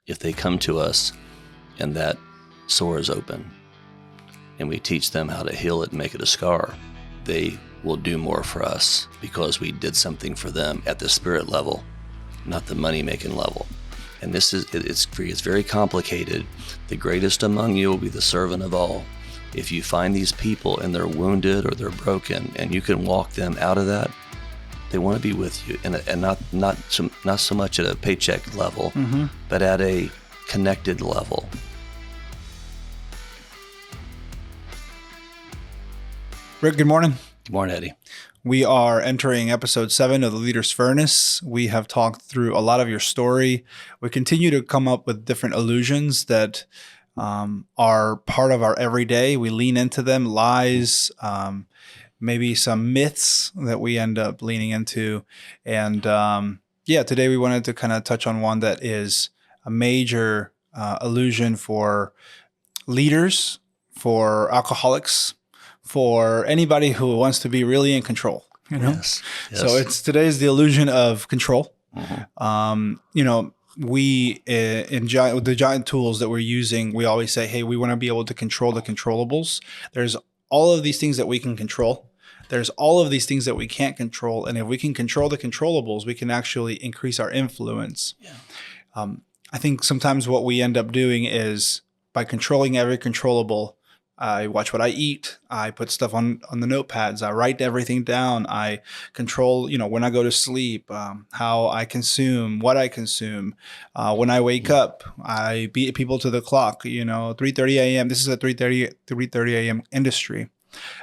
if they come to us and that sore is open and we teach them how to heal it and make it a scar, they will do more for us because we did something for them at the spirit level, not the money-making level. And this is, it's very complicated. The greatest among you will be the servant of all. If you find these people and they're wounded or they're broken and you can walk them out of that, they want to be with you, and not so much at a paycheck level, but at a connected level. Rick, good morning. Good morning, Eddie. We are entering episode 7 of The Leader's Furnace. We have talked through a lot of your story. We continue to come up with different illusions that are part of our everyday. We lean into them, lies, maybe some myths that we end up leaning into. And today we wanted to kind of touch on one that is a major illusion for leaders, for alcoholics, for anybody who wants to be really in control. Yes. So today's the illusion of control. We in the giant tools that we're using, we always say, hey, we want to be able to control the controllables. There's all of these things that we can control. There's all of these things that we can't control. And if we can control the controllables, we can actually increase our influence. Yeah. I think sometimes what we end up doing is by controlling every controllable, I watch what I eat. I put stuff on the notepads. I write everything down. I control, when I go to sleep, how I consume, what I consume. When I wake up, I beat people to the clock, 3:30 a.m. This is a 3:30 a.m. industry.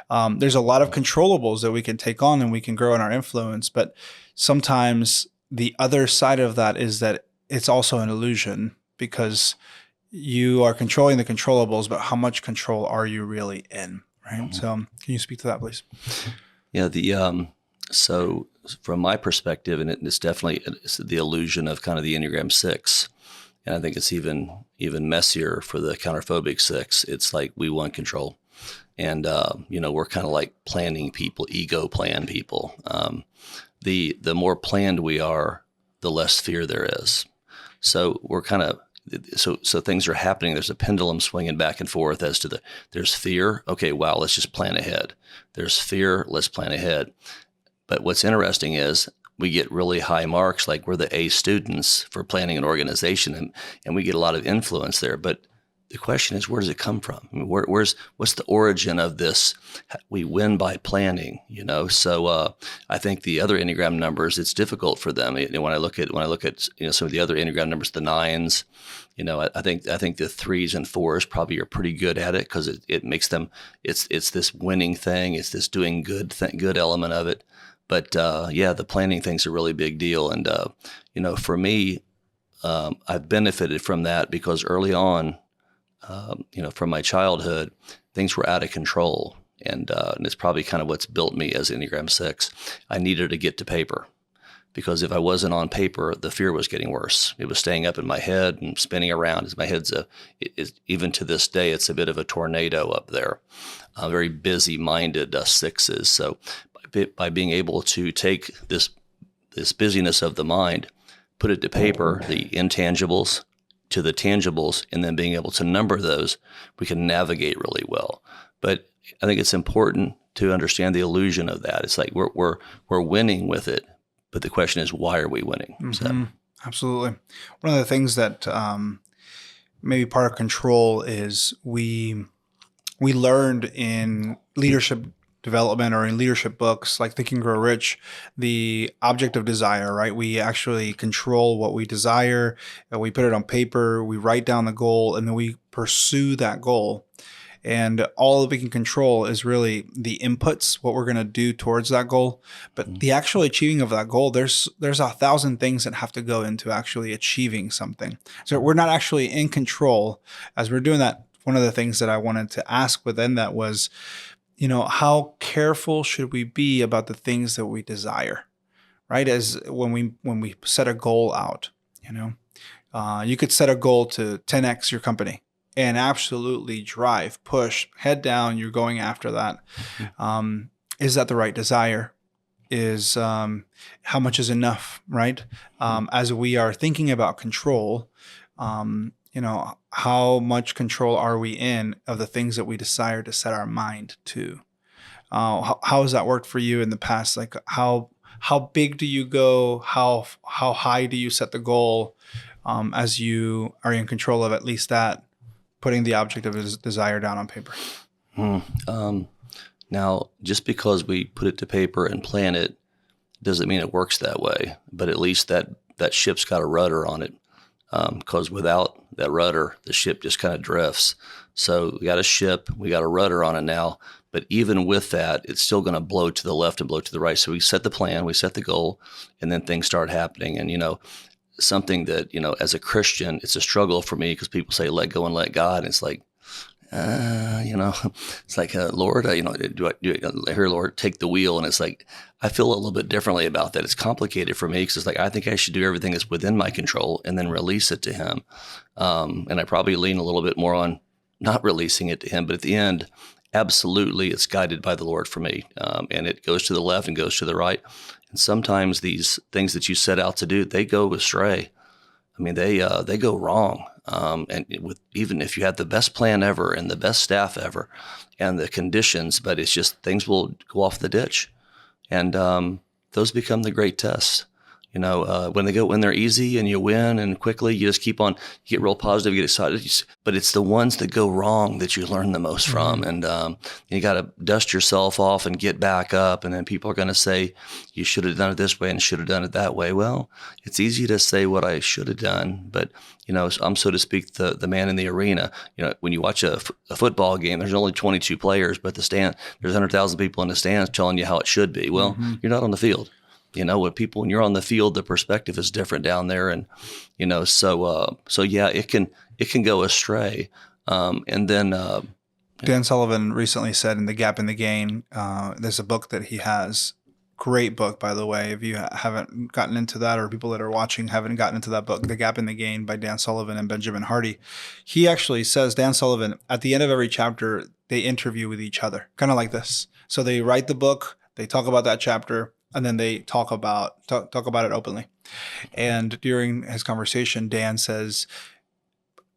There's a lot of controllables that we can take on and we can grow in our influence. But sometimes the other side of that is that it's also an illusion because you are controlling the controllables, but how much control are you really in, right? So can you speak to that, please? Yeah, so from my perspective, and it's definitely the illusion of kind of the Enneagram 6, and I think it's even messier for the counterphobic 6. It's like we want control. And, we're kind of like planning people, ego plan people. The more planned we are, the less fear there is. So we're kind of, so things are happening. There's a pendulum swinging back and forth as to there's fear. Okay, wow, let's just plan ahead. There's fear, let's plan ahead. But what's interesting is we get really high marks, like we're the A students for planning an organization, and we get a lot of influence there. But the question is, where does it come from? I mean, what's the origin of this? We win by planning, So I think the other Enneagram numbers, it's difficult for them. When I look at some of the other Enneagram numbers, the 9s, I think the 3s and 4s probably are pretty good at it because it makes them. It's this winning thing. It's this doing good element of it. But the planning thing's a really big deal. And for me, I've benefited from that because early on. From my childhood, things were out of control. And it's probably kind of what's built me as Enneagram 6. I needed to get to paper because if I wasn't on paper, the fear was getting worse. It was staying up in my head and spinning around as my head's even to this day, it's a bit of a tornado up there. Very busy-minded 6s. So by being able to take this busyness of the mind, put it to paper, the intangibles, to the tangibles, and then being able to number those, we can navigate really well. But I think it's important to understand the illusion of that. It's like we're winning with it, but the question is, why are we winning? Mm-hmm. So. Absolutely. One of the things that maybe part of control is we learned in leadership development or in leadership books like Think and Grow Rich, the object of desire, right? We actually control what we desire, and we put it on paper, we write down the goal, and then we pursue that goal. And all that we can control is really the inputs, what we're going to do towards that goal. But the actual achieving of that goal, there's 1,000 things that have to go into actually achieving something. So we're not actually in control. As we're doing that, one of the things that I wanted to ask within that was, how careful should we be about the things that we desire, right? As when we set a goal out, you could set a goal to 10x your company and absolutely drive, push, head down. You're going after that. Is that the right desire? Is how much is enough, right? As we are thinking about control, How much control are we in of the things that we desire to set our mind to? How has that worked for you in the past? Like how big do you go? How high do you set the goal as you are in control of at least that, putting the object of his desire down on paper? Now, just because we put it to paper and plan it doesn't mean it works that way. But at least that ship's got a rudder on it. Because without that rudder, the ship just kind of drifts. So we got a ship, we got a rudder on it now, but even with that, it's still going to blow to the left and blow to the right. So we set the plan, we set the goal, and then things start happening. And, something that, as a Christian, it's a struggle for me because people say, let go and let God. And it's like, it's like, Lord, do I hear Lord take the wheel? And it's like, I feel a little bit differently about that. It's complicated for me because it's like, I think I should do everything that's within my control and then release it to him. And I probably lean a little bit more on not releasing it to him, but at the end, absolutely, it's guided by the Lord for me. And it goes to the left and goes to the right. And sometimes these things that you set out to do, they go astray. I mean, they go wrong. And even if you have the best plan ever and the best staff ever and the conditions, but it's just things will go off the ditch. And those become the great tests. When they're easy and you win and quickly, you just keep on, you get real positive, you get excited. But it's the ones that go wrong that you learn the most from. And you got to dust yourself off and get back up. And then people are going to say, you should have done it this way and should have done it that way. Well, it's easy to say what I should have done, but I'm, so to speak, the man in the arena. When you watch a football game, there's only 22 players, but there's 100,000 people in the stands telling you how it should be. Well, you're not on the field. When you're on the field, the perspective is different down there. And, so yeah, it can go astray. And then, Dan Sullivan recently said in The Gap in the Gain, there's a book that he has, great book, by the way, if you haven't gotten into that, or people that are watching haven't gotten into that book, The Gap in the Gain by Dan Sullivan and Benjamin Hardy. He actually says, Dan Sullivan, at the end of every chapter, they interview with each other, kind of like this. So they write the book, they talk about that chapter, and then they talk about it openly. And during his conversation, Dan says,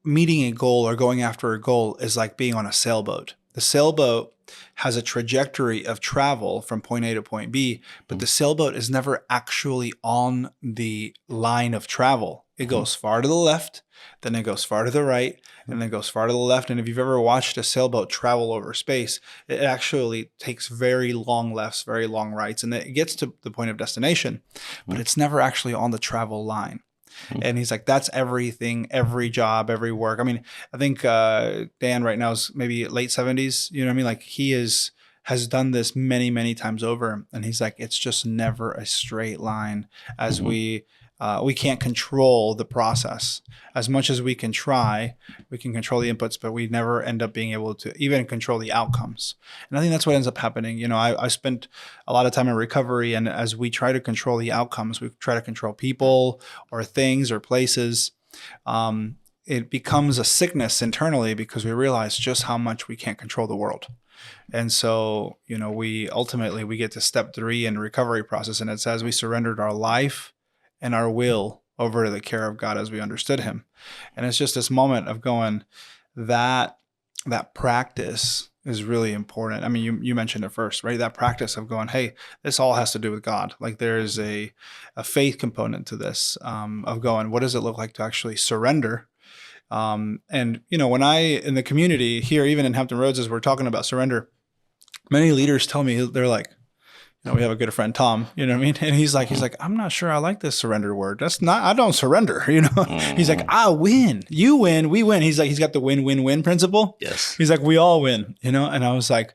meeting a goal or going after a goal is like being on a sailboat. The sailboat has a trajectory of travel from point A to point B, but the sailboat is never actually on the line of travel. It goes far to the left, then it goes far to the right, and then it goes far to the left. And if you've ever watched a sailboat travel over space, it actually takes very long lefts, very long rights, and it gets to the point of destination, but it's never actually on the travel line. And he's like, that's everything, every job, every work. I mean, I think Dan right now is maybe late 70s. You know what I mean? Like he has done this many, many times over. And he's like, it's just never a straight line as we can't control the process. As much as we can try, we can control the inputs, but we never end up being able to even control the outcomes. And I think that's what ends up happening. I spent a lot of time in recovery, and as we try to control the outcomes, we try to control people or things or places. It becomes a sickness internally because we realize just how much we can't control the world. And so, we ultimately get to step 3 in the recovery process, and it says we surrendered our life and our will over to the care of God as we understood him. And it's just this moment of going, that practice is really important. I mean, you mentioned it first, right? That practice of going, hey, this all has to do with God. Like there is a faith component to this, of going, what does it look like to actually surrender? And when in the community here, even in Hampton Roads, as we're talking about surrender, many leaders tell me, they're like, we have a good friend, Tom, you know what I mean? And he's like, I'm not sure I like this surrender word. I don't surrender, He's like, I win, you win, we win. He's like, he's got the win-win-win principle. Yes. He's like, we all win, And I was like,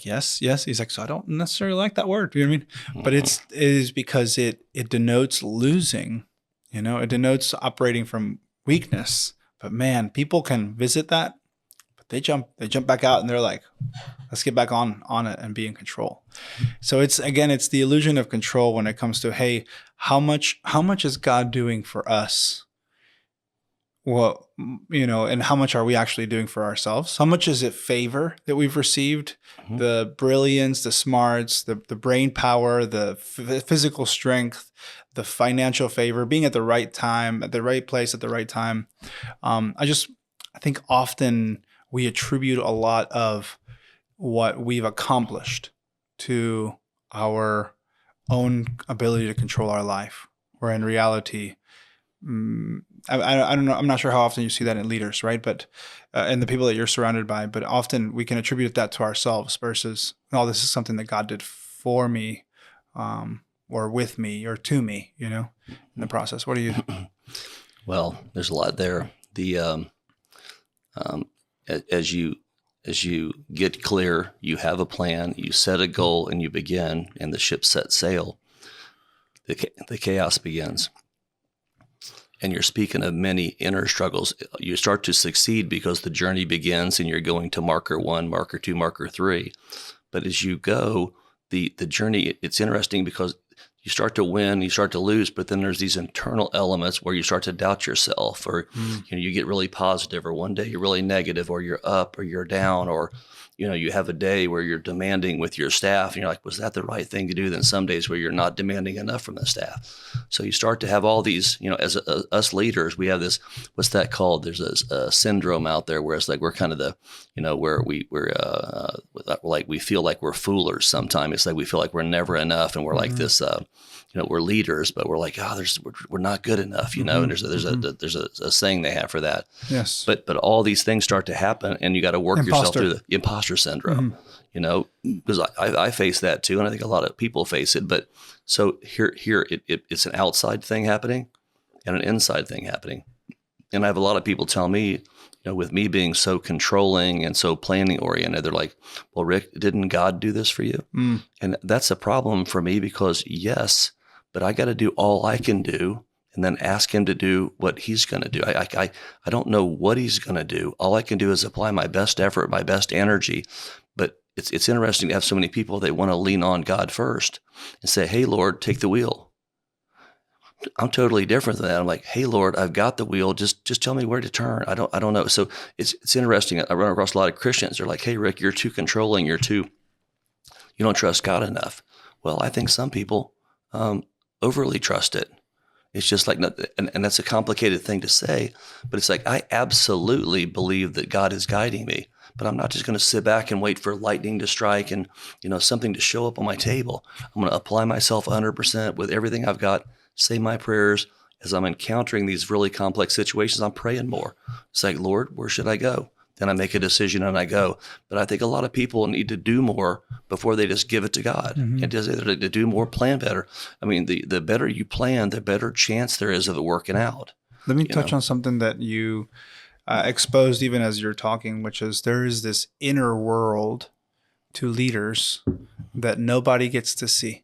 yes. He's like, so I don't necessarily like that word. You know what I mean? But it is because it denotes losing, it denotes operating from weakness. But man, people can visit that, but they jump back out and they're like, let's get back on it and be in control. So it's the illusion of control when it comes to, hey, how much is God doing for us what, and how much are we actually doing for ourselves? How much is it favor that we've received? Mm-hmm. The brilliance, the smarts, the brain power, the physical strength, the financial favor, being at the right time, at the right place at the right time. I think often we attribute a lot of what we've accomplished to our own ability to control our life, where in reality, I don't know. I'm not sure how often you see that in leaders, right? But and the people that you're surrounded by. But often we can attribute that to ourselves versus, oh, this is something that God did for me, or with me, or to me. In the process. What do you? Well, there's a lot there. The as you get clear, you have a plan, you set a goal, and you begin, and the ship sets sail. The chaos begins. And you're speaking of many inner struggles. You start to succeed because the journey begins and you're going to marker 1, marker 2, marker 3. But as you go, the journey, it's interesting because you start to win, you start to lose, but then there's these internal elements where you start to doubt yourself, or you get really positive, or one day you're really negative, or you're up, or you're down, or you have a day where you're demanding with your staff and you're like, was that the right thing to do? Then some days where you're not demanding enough from the staff. So you start to have all these, as us leaders, we have this, what's that called? There's a syndrome out there where it's like, we're kind of the, where we're like, we feel like we're foolers sometimes. It's like, we feel like we're never enough. And we're like this, we're leaders, but we're like, we're not good enough, and there's a saying they have for that. Yes. But all these things start to happen, and you got to work yourself through the imposter syndrome, because I face that too, and I think a lot of people face it. But so here it's an outside thing happening and an inside thing happening. And I have a lot of people tell me, with me being so controlling and so planning oriented, they're like, well, Rick, didn't God do this for you? And that's a problem for me because yes, but I got to do all I can do and then ask him to do what he's going to do. I don't know what he's going to do. All I can do is apply my best effort, my best energy. But it's interesting to have so many people that want to lean on God first and say, hey, Lord, take the wheel. I'm totally different than that. I'm like, hey, Lord, I've got the wheel. Just tell me where to turn. I don't know. So it's interesting. I run across a lot of Christians. They're like, hey, Rick, you're too controlling. You don't trust God enough. Well, I think some people overly trust it. It's just like, and that's a complicated thing to say, but it's like, I absolutely believe that God is guiding me, but I'm not just going to sit back and wait for lightning to strike and, something to show up on my table. I'm going to apply myself 100% with everything I've got, say my prayers. As I'm encountering these really complex situations, I'm praying more. It's like, Lord, where should I go? Then I make a decision and I go. But I think a lot of people need to do more before they just give it to God. And to do more, plan better. I mean, the better you plan, the better chance there is of it working out. Let me touch on something that you exposed even as you're talking, which is there is this inner world to leaders that nobody gets to see.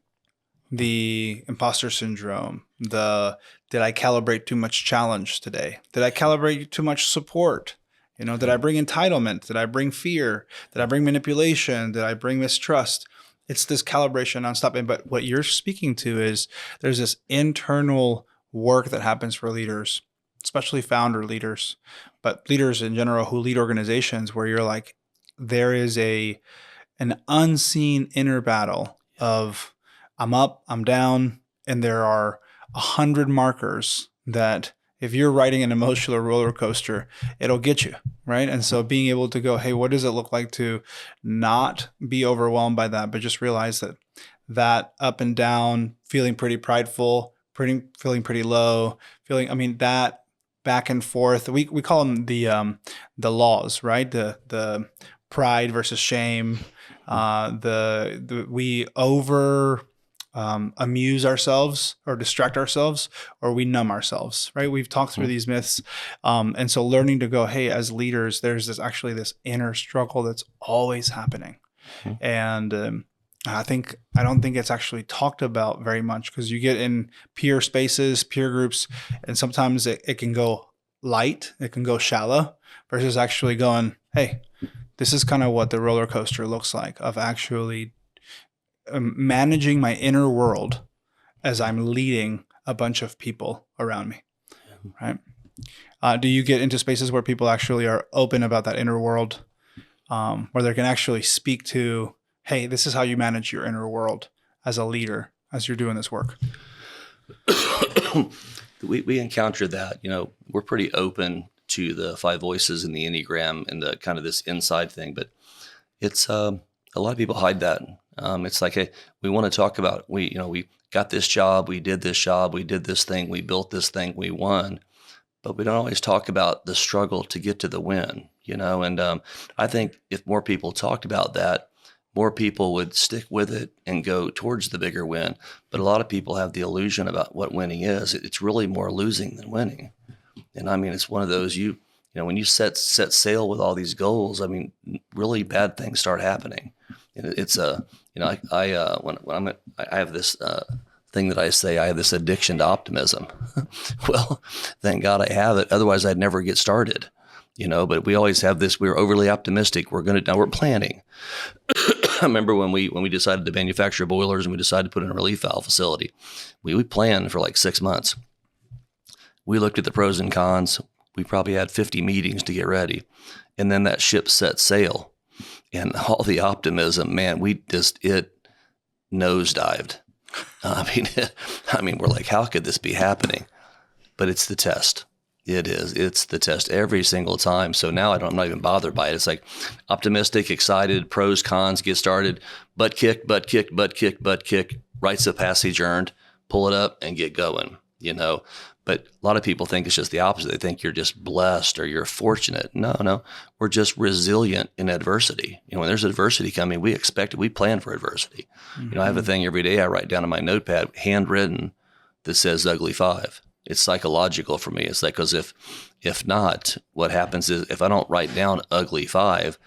The imposter syndrome, did I calibrate too much challenge today? Did I calibrate too much support? Did I bring entitlement? Did I bring fear? Did I bring manipulation? Did I bring mistrust? It's this calibration nonstop. But what you're speaking to is there's this internal work that happens for leaders, especially founder leaders, but leaders in general who lead organizations where you're like, there is an unseen inner battle of I'm up, I'm down, and there are 100 markers that if you're riding an emotional roller coaster, it'll get you, right? And so being able to go, hey, what does it look like to not be overwhelmed by that, but just realize that up and down, feeling pretty prideful, feeling pretty low, that back and forth. We call them the laws, right? The pride versus shame. We over amuse ourselves or distract ourselves, or we numb ourselves, right? We've talked through these myths. And so learning to go, hey, as leaders, there's this inner struggle that's always happening. And I don't think it's actually talked about very much because you get in peer spaces, peer groups, and sometimes it can go light, it can go shallow versus actually going, hey, this is kind of what the roller coaster looks like of actually managing my inner world as I'm leading a bunch of people around me, right? Do you get into spaces where people actually are open about that inner world, where they can actually speak to, hey, this is how you manage your inner world as a leader as you're doing this work? We encounter that. We're pretty open to the 5 voices in the Enneagram and the kind of this inside thing, but it's a lot of people hide that. It's like, hey, we want to talk about we got this job, we did this job, we did this thing, we built this thing, we won, but we don't always talk about the struggle to get to the win. And I think if more people talked about that, more people would stick with it and go towards the bigger win. But a lot of people have the illusion about what winning is. It's really more losing than winning. And I mean, it's one of those, when you set sail with all these goals, I mean, really bad things start happening. It's I have this thing that I say, I have this addiction to optimism. Well, thank God I have it. Otherwise I'd never get started, but we always have this, we're overly optimistic. Now we're planning. I remember when we decided to manufacture boilers and we decided to put in a relief valve facility, we planned for like 6 months. We looked at the pros and cons. We probably had 50 meetings to get ready. And then that ship set sail and all the optimism, man, it nosedived. I mean, we're like, how could this be happening? But it's the test. It is. It's the test every single time. So now I'm not even bothered by it. It's like optimistic, excited, pros, cons, get started, butt kick, rites of passage earned, pull it up and get going, But a lot of people think it's just the opposite. They think you're just blessed or you're fortunate. No, we're just resilient in adversity. When there's adversity coming, we expect it. We plan for adversity. I have a thing every day I write down on my notepad, handwritten, that says ugly 5. It's psychological for me. It's like, because if not, what happens is if I don't write down ugly 5,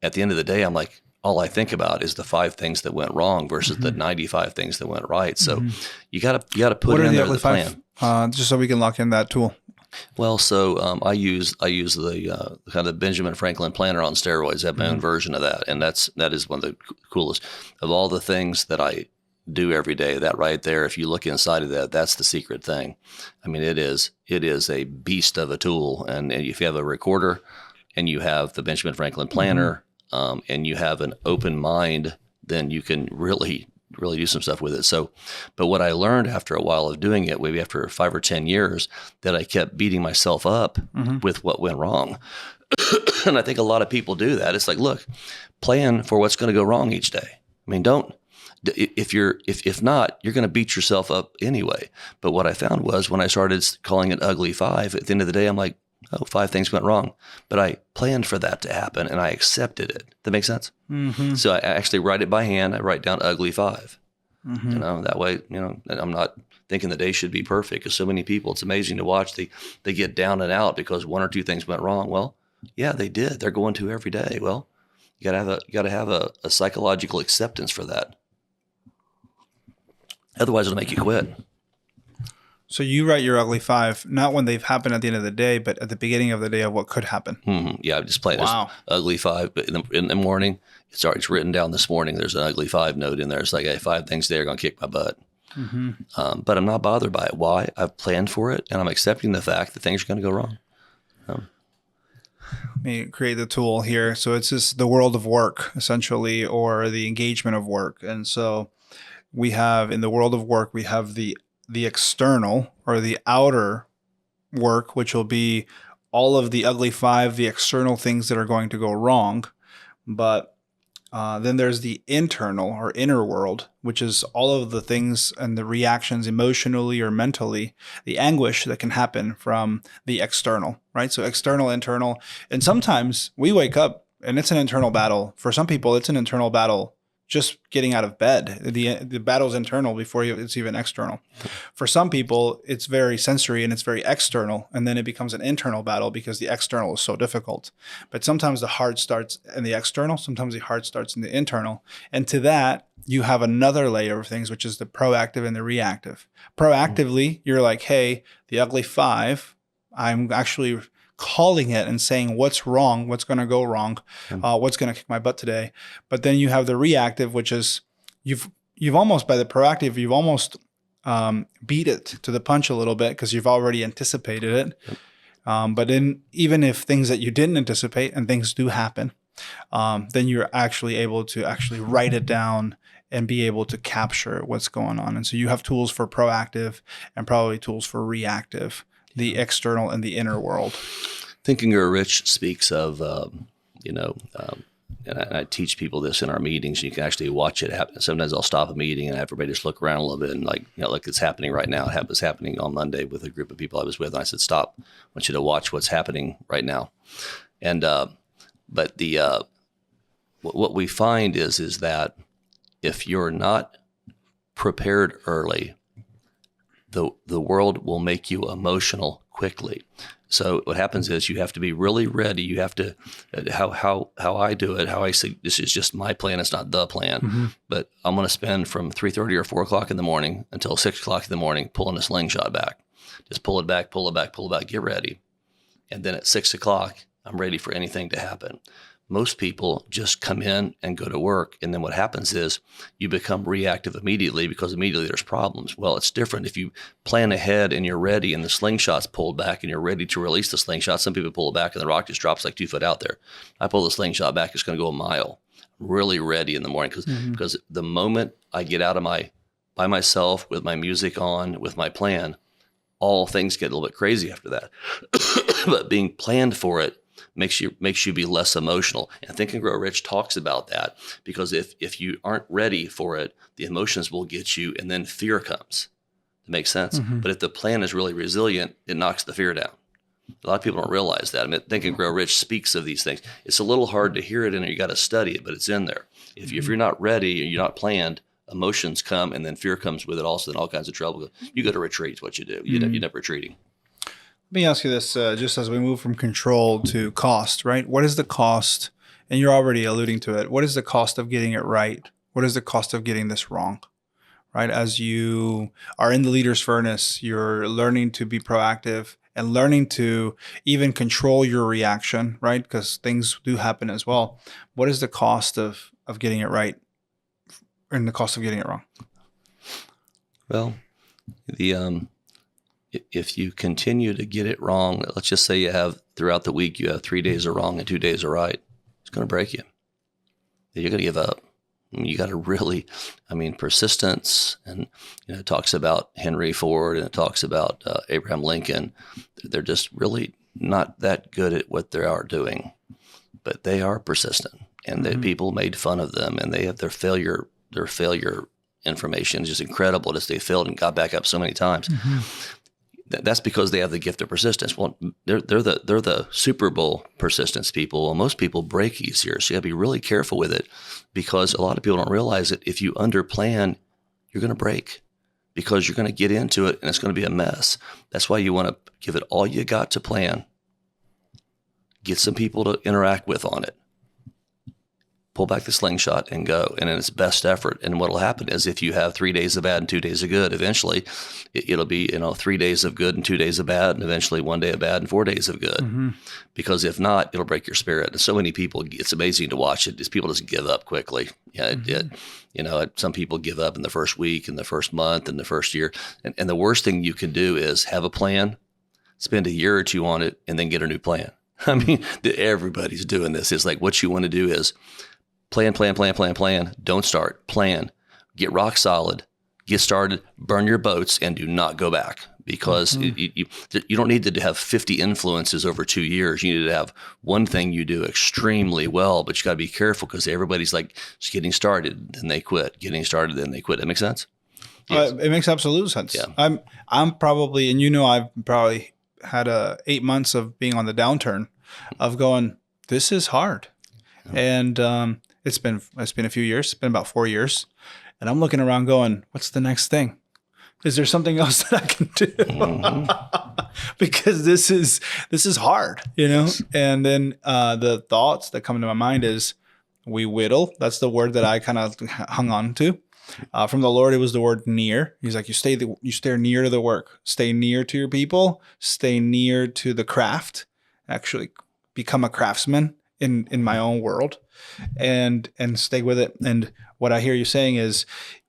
at the end of the day, I'm like, all I think about is the 5 things that went wrong versus the 95 things that went right. So you gotta put in there the plan. Just so we can lock in that tool. Well, so I use the kind of Benjamin Franklin planner on steroids. I have my own version of that, and that is one of the coolest of all the things that I do every day. That right there, if you look inside of that, that's the secret thing. I mean, it is a beast of a tool, and if you have a recorder, and you have the Benjamin Franklin planner, and you have an open mind, then you can really do some stuff with it. So, but what I learned after a while of doing it, maybe after 5 or 10 years, that I kept beating myself up with what went wrong. And I think a lot of people do that. It's like, look, plan for what's going to go wrong each day. I mean, if not, you're going to beat yourself up anyway. But what I found was when I started calling it ugly 5, at the end of the day, I'm like, oh, 5 things went wrong, but I planned for that to happen and I accepted it. That makes sense? So I actually write it by hand. I write down ugly 5, that way, I'm not thinking the day should be perfect, because so many people, it's amazing to watch. They get down and out because 1 or 2 things went wrong. Well, yeah, they did. They're going to every day. Well, you gotta have a psychological acceptance for that. Otherwise it'll make you quit. So you write your ugly 5, not when they've happened at the end of the day, but at the beginning of the day of what could happen. Yeah, I just play this ugly 5, but in the morning, it's written down this morning. There's an ugly 5 note in there. It's like, hey, 5 things today are going to kick my butt. But I'm not bothered by it. Why? I've planned for it, and I'm accepting the fact that things are going to go wrong. Let me create the tool here. So it's just the world of work, essentially, or the engagement of work. And so we have, in the world of work, we have the external or the outer work, which will be all of the ugly 5, the external things that are going to go wrong. But then there's the internal or inner world, which is all of the things and the reactions emotionally or mentally, the anguish that can happen from the external, right? So external, internal. And sometimes we wake up and it's an internal battle. For some people, it's an internal battle just getting out of bed. The battle's internal before it's even external. For some people, it's very sensory and it's very external, and then it becomes an internal battle because the external is so difficult. But sometimes the hard starts in the external, sometimes the hard starts in the internal. And to that, you have another layer of things, which is the proactive and the reactive. Proactively, you're like, hey, the ugly 5, I'm actually calling it and saying what's wrong, what's going to go wrong, what's going to kick my butt today. But then you have the reactive, which is you've almost, by the proactive, you've almost beat it to the punch a little bit because you've already anticipated it. But then even if things that you didn't anticipate and things do happen, then you're actually able to actually write it down and be able to capture what's going on. And so you have tools for proactive and probably tools for reactive, the external and the inner world. Think and Grow Rich speaks of, and I teach people this in our meetings. You can actually watch it happen. Sometimes I'll stop a meeting and have everybody just look around a little bit and like it's happening right now. It was happening on Monday with a group of people I was with. And I said, stop. I want you to watch what's happening right now. And, but what we find is that if you're not prepared early, the world will make you emotional quickly. So what happens is you have to be really ready. You have to, how I do it, how I say, this is just my plan. It's not the plan, but I'm going to spend from 3:30 or 4 o'clock in the morning until 6 o'clock in the morning, pulling a slingshot back. Just pull it back, pull it back, pull it back, get ready. And then at 6 o'clock, I'm ready for anything to happen. Most people just come in and go to work. And then what happens is you become reactive immediately because immediately there's problems. Well, it's different. If you plan ahead and you're ready and the slingshot's pulled back and you're ready to release the slingshot, some people pull it back and the rock just drops like 2 foot out there. I pull the slingshot back, it's going to go a mile. I'm really ready in the morning because the moment I get out of by myself with my music on, with my plan, all things get a little bit crazy after that. But being planned for it makes you be less emotional. And Think and Grow Rich talks about that because if you aren't ready for it, the emotions will get you and then fear comes. That makes sense. But if the plan is really resilient, it knocks the fear down. A lot of people don't realize that. I mean, Think and Grow Rich speaks of these things. It's a little hard to hear it and you got to study it, but it's in there. If you're not ready or you're not planned, emotions come and then fear comes with it also, then all kinds of trouble. You go to retreat is what you do. You're not retreating. Let me ask you this, just as we move from control to cost, right? What is the cost? And you're already alluding to it. What is the cost of getting it right? What is the cost of getting this wrong, right? As you are in the leader's furnace, you're learning to be proactive and learning to even control your reaction, right? Because things do happen as well. What is the cost of getting it right and the cost of getting it wrong? Well, if you continue to get it wrong, let's just say you have throughout the week, you have 3 days are wrong and 2 days are right. It's going to break you. You're going to give up. You got to really, persistence. And it talks about Henry Ford and it talks about Abraham Lincoln. They're just really not that good at what they are doing, but they are persistent. And the people made fun of them, and they have their failure information is just incredible. Just they failed and got back up so many times. That's because they have the gift of persistence. Well, they're the Super Bowl persistence people. Well, most people break easier, so you got to be really careful with it because a lot of people don't realize that if you underplan, you're going to break because you're going to get into it and it's going to be a mess. That's why you want to give it all you got to plan. Get some people to interact with on it. Pull back the slingshot and go, and in its best effort. And what will happen is if you have 3 days of bad and 2 days of good, eventually it'll be 3 days of good and 2 days of bad, and eventually 1 day of bad and 4 days of good. Because if not, it'll break your spirit. And so many people, it's amazing to watch it. People just give up quickly. Yeah, some people give up in the first week, in the first month, in the first year. And the worst thing you can do is have a plan, spend a year or two on it, and then get a new plan. Everybody's doing this. It's like what you want to do is plan. Don't start. Plan. Get rock solid. Get started. Burn your boats and do not go back because you don't need to have 50 influences over 2 years. You need to have one thing you do extremely well, but you got to be careful because everybody's like just getting started, then they quit. Getting started, then they quit. That makes sense? Yes. It makes absolute sense. Yeah. I'm probably, and I've probably had 8 months of being on the downturn of going, this is hard. And it's been a few years. It's been about 4 years. And I'm looking around going, what's the next thing? Is there something else that I can do? Because this is hard, And then the thoughts that come into my mind is we whittle. That's the word that I kind of hung on to. From the Lord, it was the word near. He's like, you stay near to the work, stay near to your people, stay near to the craft, actually become a craftsman in my own world and stay with it. And what I hear you saying is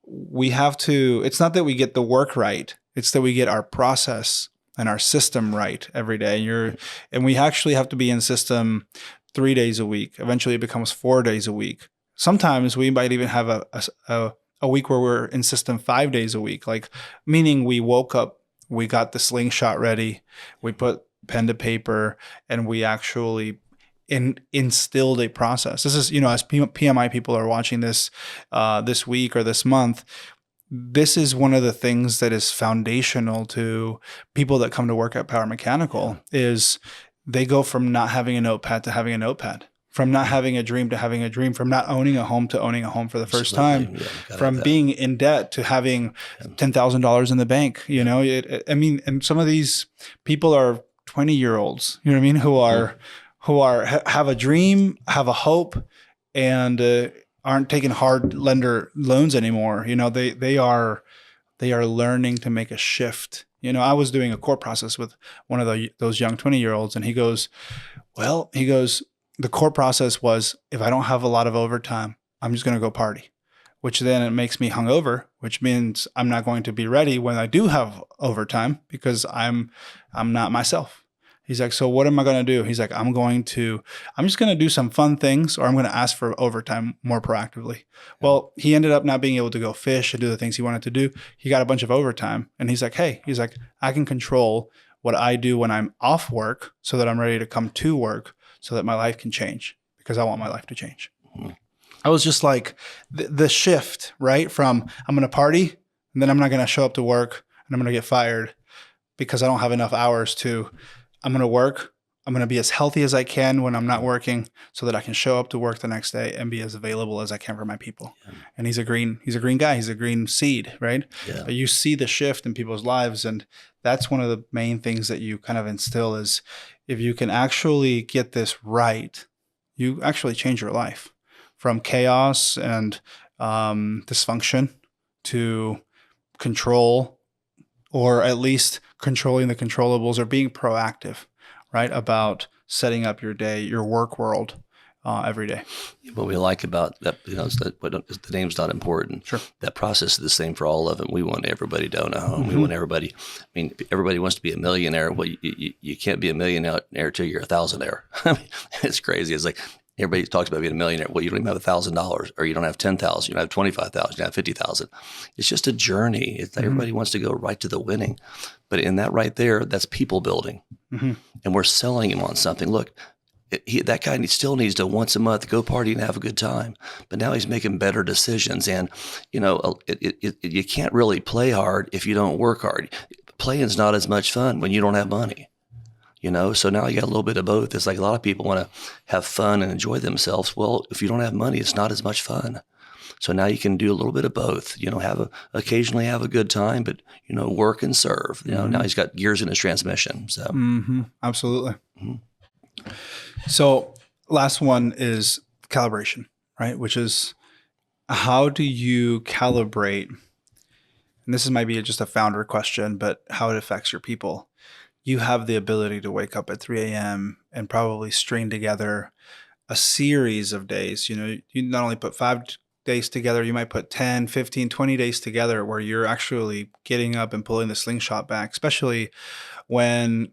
we have to, it's not that we get the work right. It's that we get our process and our system right every day. And we actually have to be in system 3 days a week. Eventually it becomes 4 days a week. Sometimes we might even have a week where we're in system 5 days a week, like meaning we woke up, we got the slingshot ready, we put pen to paper, and we actually instilled a process. This is, as PMI people are watching this this week or this month, this is one of the things that is foundational to people that come to work at Power Mechanical is they go from not having a notepad to having a notepad, from not having a dream to having a dream, from not owning a home to owning a home for the first time, from being in debt to having $10,000 in the bank. And some of these people are 20-year-olds, you know what I mean, who have a dream, have a hope, and aren't taking hard lender loans anymore. They are learning to make a shift. I was doing a core process with one of those young 20-year-olds, and he goes, the core process was, if I don't have a lot of overtime, I'm just going to go party, which then it makes me hungover, which means I'm not going to be ready when I do have overtime because I'm not myself. He's like, so what am I going to do? He's like, I'm just going to do some fun things, or I'm going to ask for overtime more proactively. Well, he ended up not being able to go fish and do the things he wanted to do. He got a bunch of overtime, and he's like, I can control what I do when I'm off work so that I'm ready to come to work so that my life can change, because I want my life to change. Mm-hmm. I was just like the shift, right? From I'm going to party, and then I'm not going to show up to work, and I'm going to get fired because I don't have enough hours to. I'm going to work. I'm going to be as healthy as I can when I'm not working so that I can show up to work the next day and be as available as I can for my people. Yeah. And he's a green guy. He's a green seed, right? Yeah. But you see the shift in people's lives. And that's one of the main things that you kind of instill is if you can actually get this right, you actually change your life from chaos and dysfunction to control, or at least controlling the controllables, or being proactive, right? About setting up your day, your work world every day. What we like about that, is that the name's not important. Sure. That process is the same for all of them. We want everybody to own a home. Mm-hmm. We want everybody. Everybody wants to be a millionaire. Well, you can't be a millionaire till you're a thousandaire. It's crazy. It's like everybody talks about being a millionaire. Well, you don't even have $1,000, or you don't have 10,000. You don't have 25,000. You don't have 50,000. It's just a journey. Everybody wants to go right to the winning, but in that right there, that's people building, and we're selling him on something. Look, that guy still needs to once a month go party and have a good time, but now he's making better decisions. And you can't really play hard if you don't work hard. Playing's not as much fun when you don't have money. So now you got a little bit of both. It's like a lot of people want to have fun and enjoy themselves. Well, if you don't have money, it's not as much fun. So now you can do a little bit of both. Occasionally have a good time, but work and serve. Now he's got gears in his transmission. So absolutely. Mm-hmm. So last one is calibration, right? Which is, how do you calibrate? And this might be just a founder question, but how it affects your people. You have the ability to wake up at 3 a.m. and probably string together a series of days. You not only put 5 days together, you might put 10, 15, 20 days together where you're actually getting up and pulling the slingshot back, especially when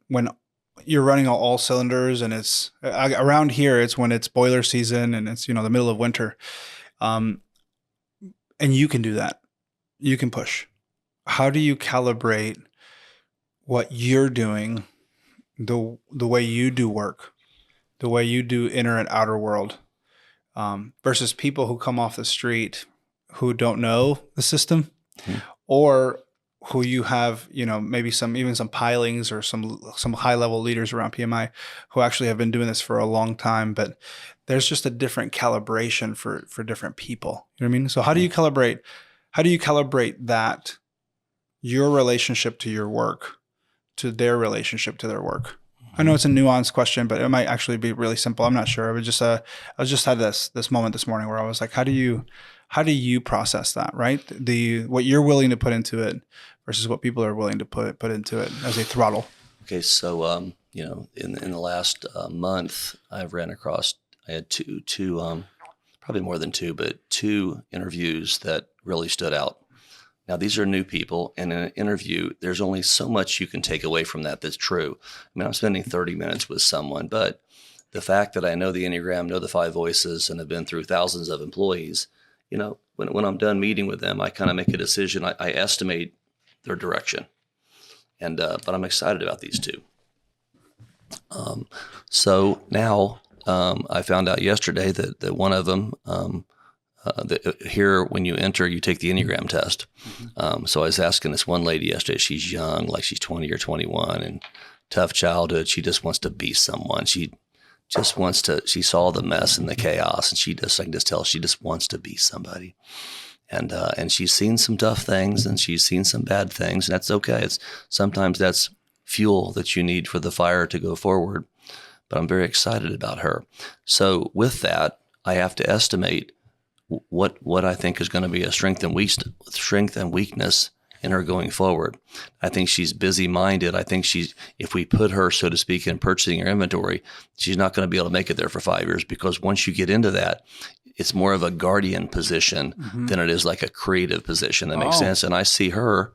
you're running all cylinders, and it's around here, it's when it's boiler season and it's, the middle of winter. And you can do that. You can push. How do you calibrate what you're doing, the way you do work, the way you do inner and outer world, versus people who come off the street who don't know the system, or who you have, maybe some pilings or some high level leaders around PMI who actually have been doing this for a long time, but there's just a different calibration for different people. You know what I mean? So how do you calibrate that, your relationship to your work, to their relationship to their work? I know it's a nuanced question, but it might actually be really simple. I'm not sure. I was just had this moment this morning where I was like, how do you process that, right? What you're willing to put into it versus what people are willing to put into it as a throttle. Okay, so in the last month, I had two, probably more than two, but two interviews that really stood out. Now, these are new people, and in an interview, there's only so much you can take away from that that's true. I mean, I'm spending 30 minutes with someone, but the fact that I know the Enneagram, know the 5 voices, and have been through thousands of employees, when I'm done meeting with them, I kind of make a decision. I estimate their direction, but I'm excited about these two. So now I found out yesterday that one of them, here when you enter, you take the Enneagram test. So I was asking this one lady yesterday. She's young, like she's 20 or 21, and tough childhood. She just wants to be someone. She just wants to. She saw the mess and the chaos, and I can just tell she just wants to be somebody. And she's seen some tough things, and she's seen some bad things, and that's okay. Sometimes that's fuel that you need for the fire to go forward. But I'm very excited about her. So with that, I have to estimate what I think is going to be a strength and weakness in her going forward. I think she's busy-minded. I think if we put her, so to speak, in purchasing her inventory, she's not going to be able to make it there for 5 years, because once you get into that, it's more of a guardian position than it is like a creative position. That makes sense. And I see her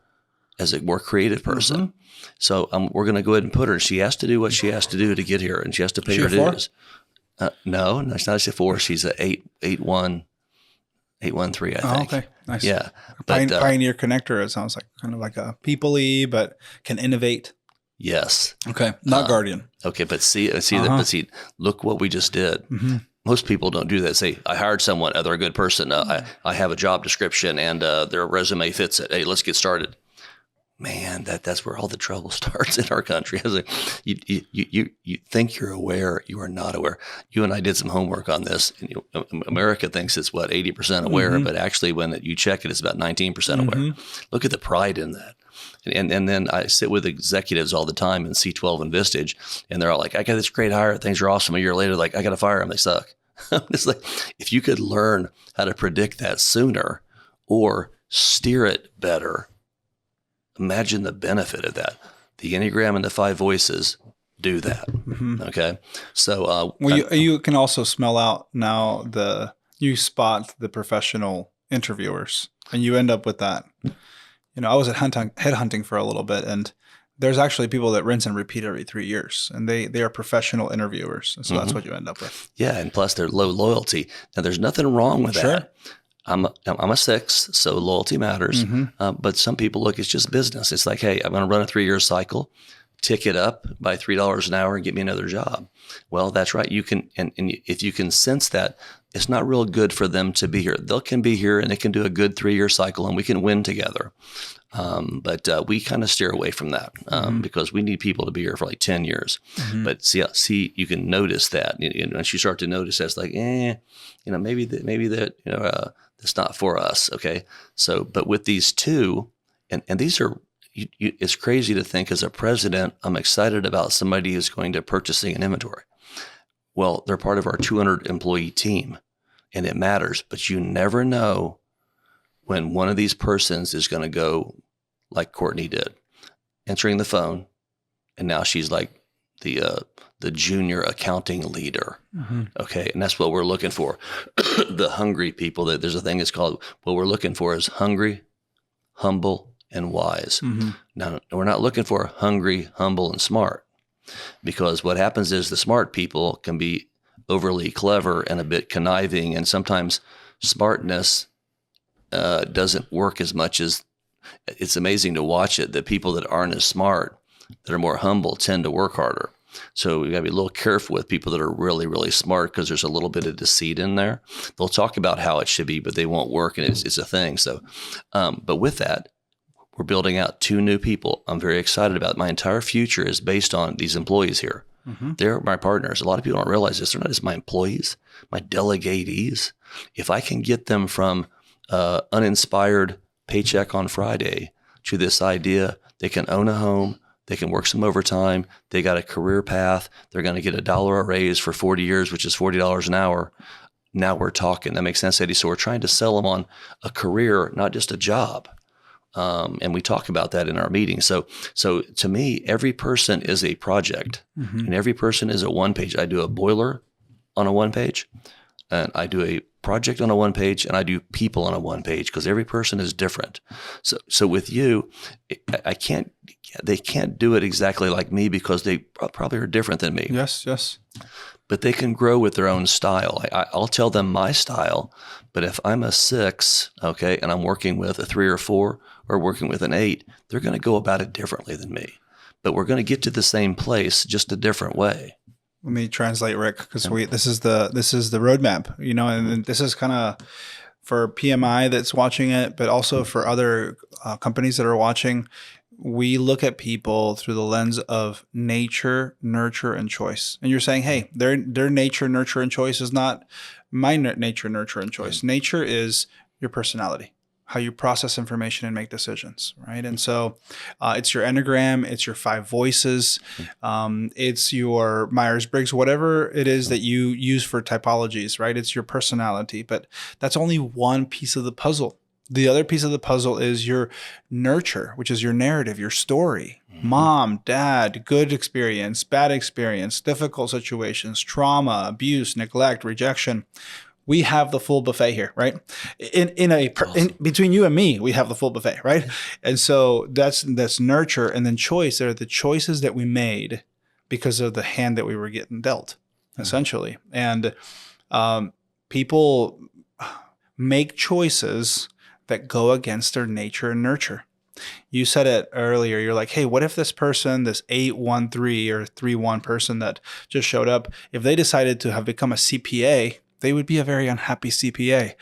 as a more creative person. So we're going to go ahead and put her. She has to do what she has to do to get here, and she has to pay her dues. No, it's not a 4. She's a 813, I think. Oh, okay, nice. Yeah, Pioneer connector. It sounds like kind of like a people-y, but can innovate. Yes. Okay, not guardian. Okay, but see, look what we just did. Most people don't do that. Say, I hired someone, they're a good person. I have a job description, and their resume fits it. Hey, let's get started. Man, that's where all the trouble starts in our country. You think you're aware, you are not aware. You and I did some homework on this. And, America thinks it's 80% aware, but actually when you check it, it's about 19% aware. Look at the pride in that. And then I sit with executives all the time in C12 and Vistage, and they're all like, I got this great hire, things are awesome. A year later, like, I got to fire them, they suck. It's like, if you could learn how to predict that sooner or steer it better, imagine the benefit of that. The Enneagram and the 5 voices do that. Okay. So, you can also smell out now you spot the professional interviewers, and you end up with that. I was at headhunting for a little bit, and there's actually people that rinse and repeat every 3 years, and they are professional interviewers. So that's what you end up with. Yeah. And plus they're low loyalty. Now there's nothing wrong with that. I'm a 6, so loyalty matters. But some people look, it's just business. It's like, hey, I'm going to run a 3-year cycle, tick it up by $3 an hour and get me another job. Well, that's right. You can, and if you can sense that, it's not real good for them to be here. They can be here and they can do a good 3-year cycle, and we can win together. But we kind of steer away from that because we need people to be here for like 10 years. But see, you can notice that. Once you start to notice, that's like, maybe that, that's not for us. Okay. So, but with these two, and these are, it's crazy to think as a president, I'm excited about somebody who's going to purchasing an inventory. Well, they're part of our 200 employee team, and it matters, but you never know when one of these persons is going to go like Courtney did, answering the phone. And now she's like the junior accounting leader. Okay. And that's what we're looking for. The hungry people. There's a thing that's called, what we're looking for is hungry, humble, and wise. Now, we're not looking for hungry, humble, and smart, because what happens is the smart people can be overly clever and a bit conniving. And sometimes smartness doesn't work as much as, it's amazing to watch it. The people that aren't as smart, that are more humble, tend to work harder. So we got to be a little careful with people that are really, really smart, because there's a little bit of deceit in there. They'll talk about how it should be, but they won't work, and it's a thing. So, but with that, we're building out 2 new people. I'm very excited about it. My entire future is based on these employees here. They're my partners. A lot of people don't realize this. They're not just my employees, my delegatees. If I can get them from uninspired paycheck on Friday to this idea, they can own a home, they can work some overtime, they got a career path, they're going to get $1 a raise for 40 years, which is $40 an hour. Now we're talking. That makes sense, Eddie? So we're trying to sell them on a career, not just a job. And we talk about that in our meetings. So to me, every person is a project, and every person is a 1-page. I do a boiler on a 1-page. and I do a project on a one page, and I do people on a one page, because every person is different. So with you, they can't do it exactly like me, because they probably are different than me. Yes. But they can grow with their own style. I'll tell them my style, but if I'm a 6, okay, and I'm working with a 3 or 4 or working with an 8, they're going to go about it differently than me. But we're going to get to the same place, just a different way. Let me translate, Rick, because this is the roadmap, and this is kind of for PMI that's watching it, but also for other companies that are watching. We look at people through the lens of nature, nurture, and choice. And you're saying, hey, their nature, nurture, and choice is not my nature, nurture, and choice. Nature is your personality, how you process information and make decisions, right? And so it's your Enneagram, it's your 5 voices, it's your Myers-Briggs, whatever it is that you use for typologies, right? It's your personality, but that's only one piece of the puzzle. The other piece of the puzzle is your nurture, which is your narrative, your story. Mom, dad, good experience, bad experience, difficult situations, trauma, abuse, neglect, rejection. We have the full buffet here, right? In between you and me, we have the full buffet, right? And so that's nurture, and then choice are the choices that we made because of the hand that we were getting dealt, essentially. And people make choices that go against their nature and nurture. You said it earlier. You're like, hey, what if this person, this 813 or 31 person that just showed up, if they decided to have become a CPA, they would be a very unhappy CPA.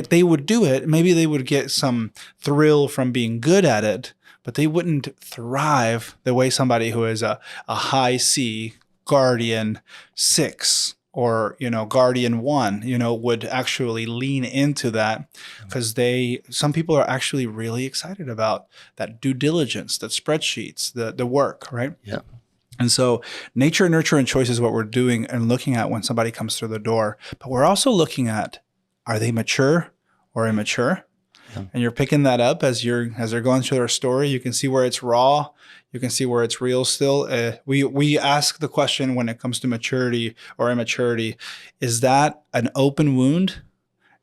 They would do it. Maybe they would get some thrill from being good at it, but they wouldn't thrive the way somebody who is a high C guardian 6 or, guardian 1, would actually lean into that, because some people are actually really excited about that due diligence, that spreadsheets, the work, right? Yeah. And so nature, nurture, and choice is what we're doing and looking at when somebody comes through the door. But we're also looking at, are they mature or immature? Yeah. And you're picking that up as they're going through their story. You can see where it's raw. You can see where it's real still. We ask the question when it comes to maturity or immaturity, is that an open wound?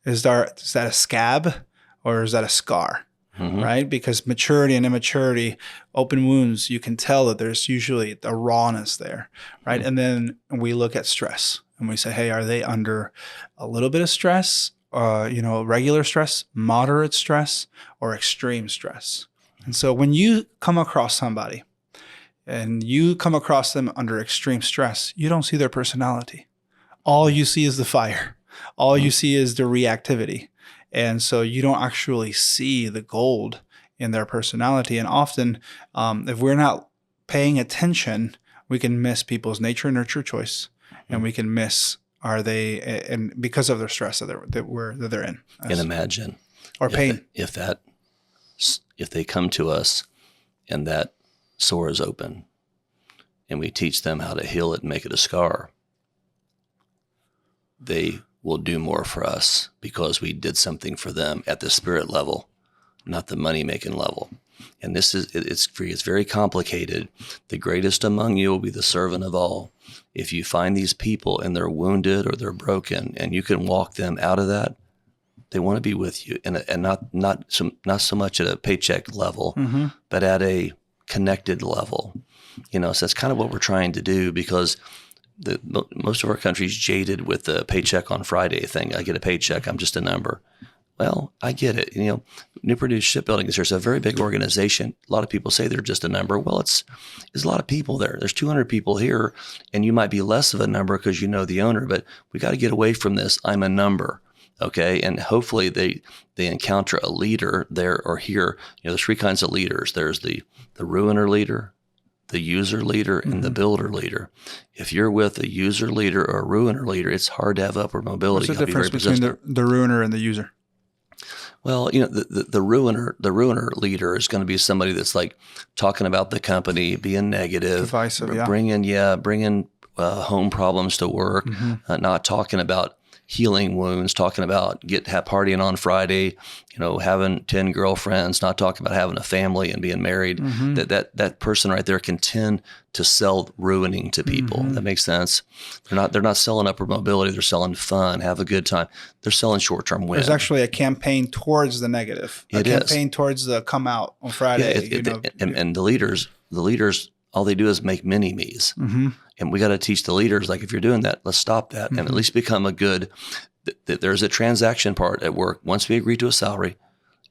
Is that a scab, or is that a scar? Right? Because maturity and immaturity, open wounds, you can tell that there's usually a rawness there, right? And then we look at stress and we say, hey, are they under a little bit of stress, regular stress, moderate stress, or extreme stress? And so when you come across somebody and you come across them under extreme stress, you don't see their personality. All you see is the fire. All you see is the reactivity. And so you don't actually see the gold in their personality. And often, if we're not paying attention, we can miss people's nature, nurture, choice, and we can miss and because of their stress that they're in. And imagine, or pain. If they come to us and that sore is open, and we teach them how to heal it and make it a scar, they will do more for us because we did something for them at the spirit level, not the money-making level. And it's very complicated. The greatest among you will be the servant of all. If you find these people and they're wounded or they're broken, and you can walk them out of that, they want to be with you, and not so much at a paycheck level, but at a connected level. So that's kind of what we're trying to do, because most of our country's jaded with the paycheck on Friday thing. I get a paycheck, I'm just a number. Well, I get it. New Produce Shipbuilding is a very big organization. A lot of people say they're just a number. Well, there's a lot of people there. There's 200 people here, and you might be less of a number because you know the owner, but we got to get away from this. I'm a number. Okay. And hopefully they encounter a leader there or here. There's 3 kinds of leaders. There's the ruiner leader, the user leader, and the builder leader. If you're with a user leader or a ruiner leader, it's hard to have upward mobility. What's the difference between the ruiner and the user? Well, the ruiner leader is going to be somebody that's like talking about the company, being negative, divisive, bringing home problems to work, not talking about healing wounds, talking about partying on Friday, having 10 girlfriends, not talking about having a family and being married. That person right there can tend to sell ruining to people. That makes sense. They're not selling upward mobility. They're selling fun, have a good time. They're selling short-term win. There's actually a campaign towards the negative. A campaign towards the come out on Friday. And the leaders, all they do is make mini-me's. And we got to teach the leaders, like, if you're doing that, let's stop that and at least become there's a transaction part at work. Once we agree to a salary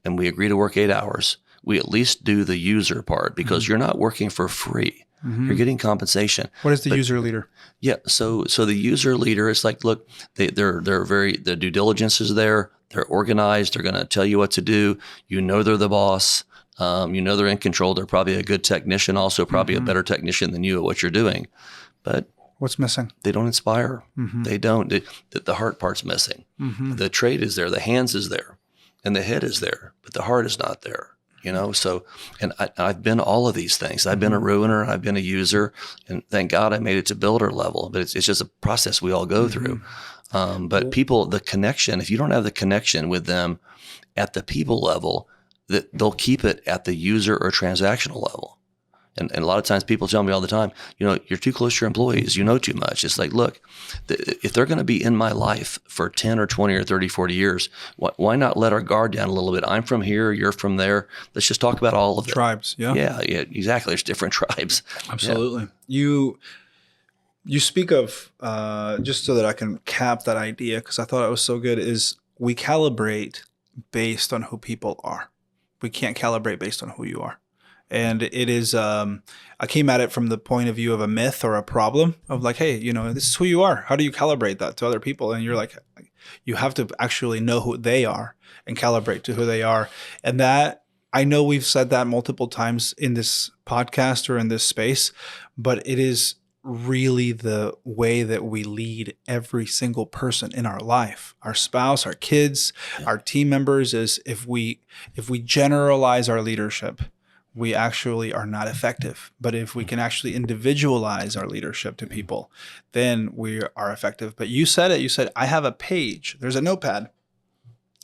and we agree to work 8 hours, we at least do the user part, because you're not working for free. You're getting compensation. What is the user leader? Yeah. So the user leader is like, look, the due diligence is there. They're organized. They're going to tell you what to do. They're the boss. They're in control. They're probably a good technician, also probably a better technician than you at what you're doing. But what's missing? They don't inspire. They don't. The heart part's missing. The trade is there. The hands is there. And the head is there. But the heart is not there. So, and I've been all of these things. I've been a ruiner. I've been a user. And thank God I made it to builder level. But it's just a process we all go through. But people, the connection, if you don't have the connection with them at the people level, that they'll keep it at the user or transactional level. And a lot of times people tell me all the time, you're too close to your employees. You know too much. It's like, look, if they're going to be in my life for 10 or 20 or 30, 40 years, why not let our guard down a little bit? I'm from here. You're from there. Let's just talk about all of it. Tribes. Yeah. Yeah, exactly. There's different tribes. Absolutely. Yeah. You speak of, just so that I can cap that idea, because I thought it was so good, is we calibrate based on who people are. We can't calibrate based on who you are. And it is, I came at it from the point of view of a myth or a problem of like, hey, this is who you are. How do you calibrate that to other people? And you're like, you have to actually know who they are and calibrate to who they are. And that, I know we've said that multiple times in this podcast or in this space, but it is really the way that we lead every single person in our life, our spouse, our kids, our team members, is if we generalize our leadership, we actually are not effective. But if we can actually individualize our leadership to people, then we are effective. But you said it. You said, I have a page. There's a notepad.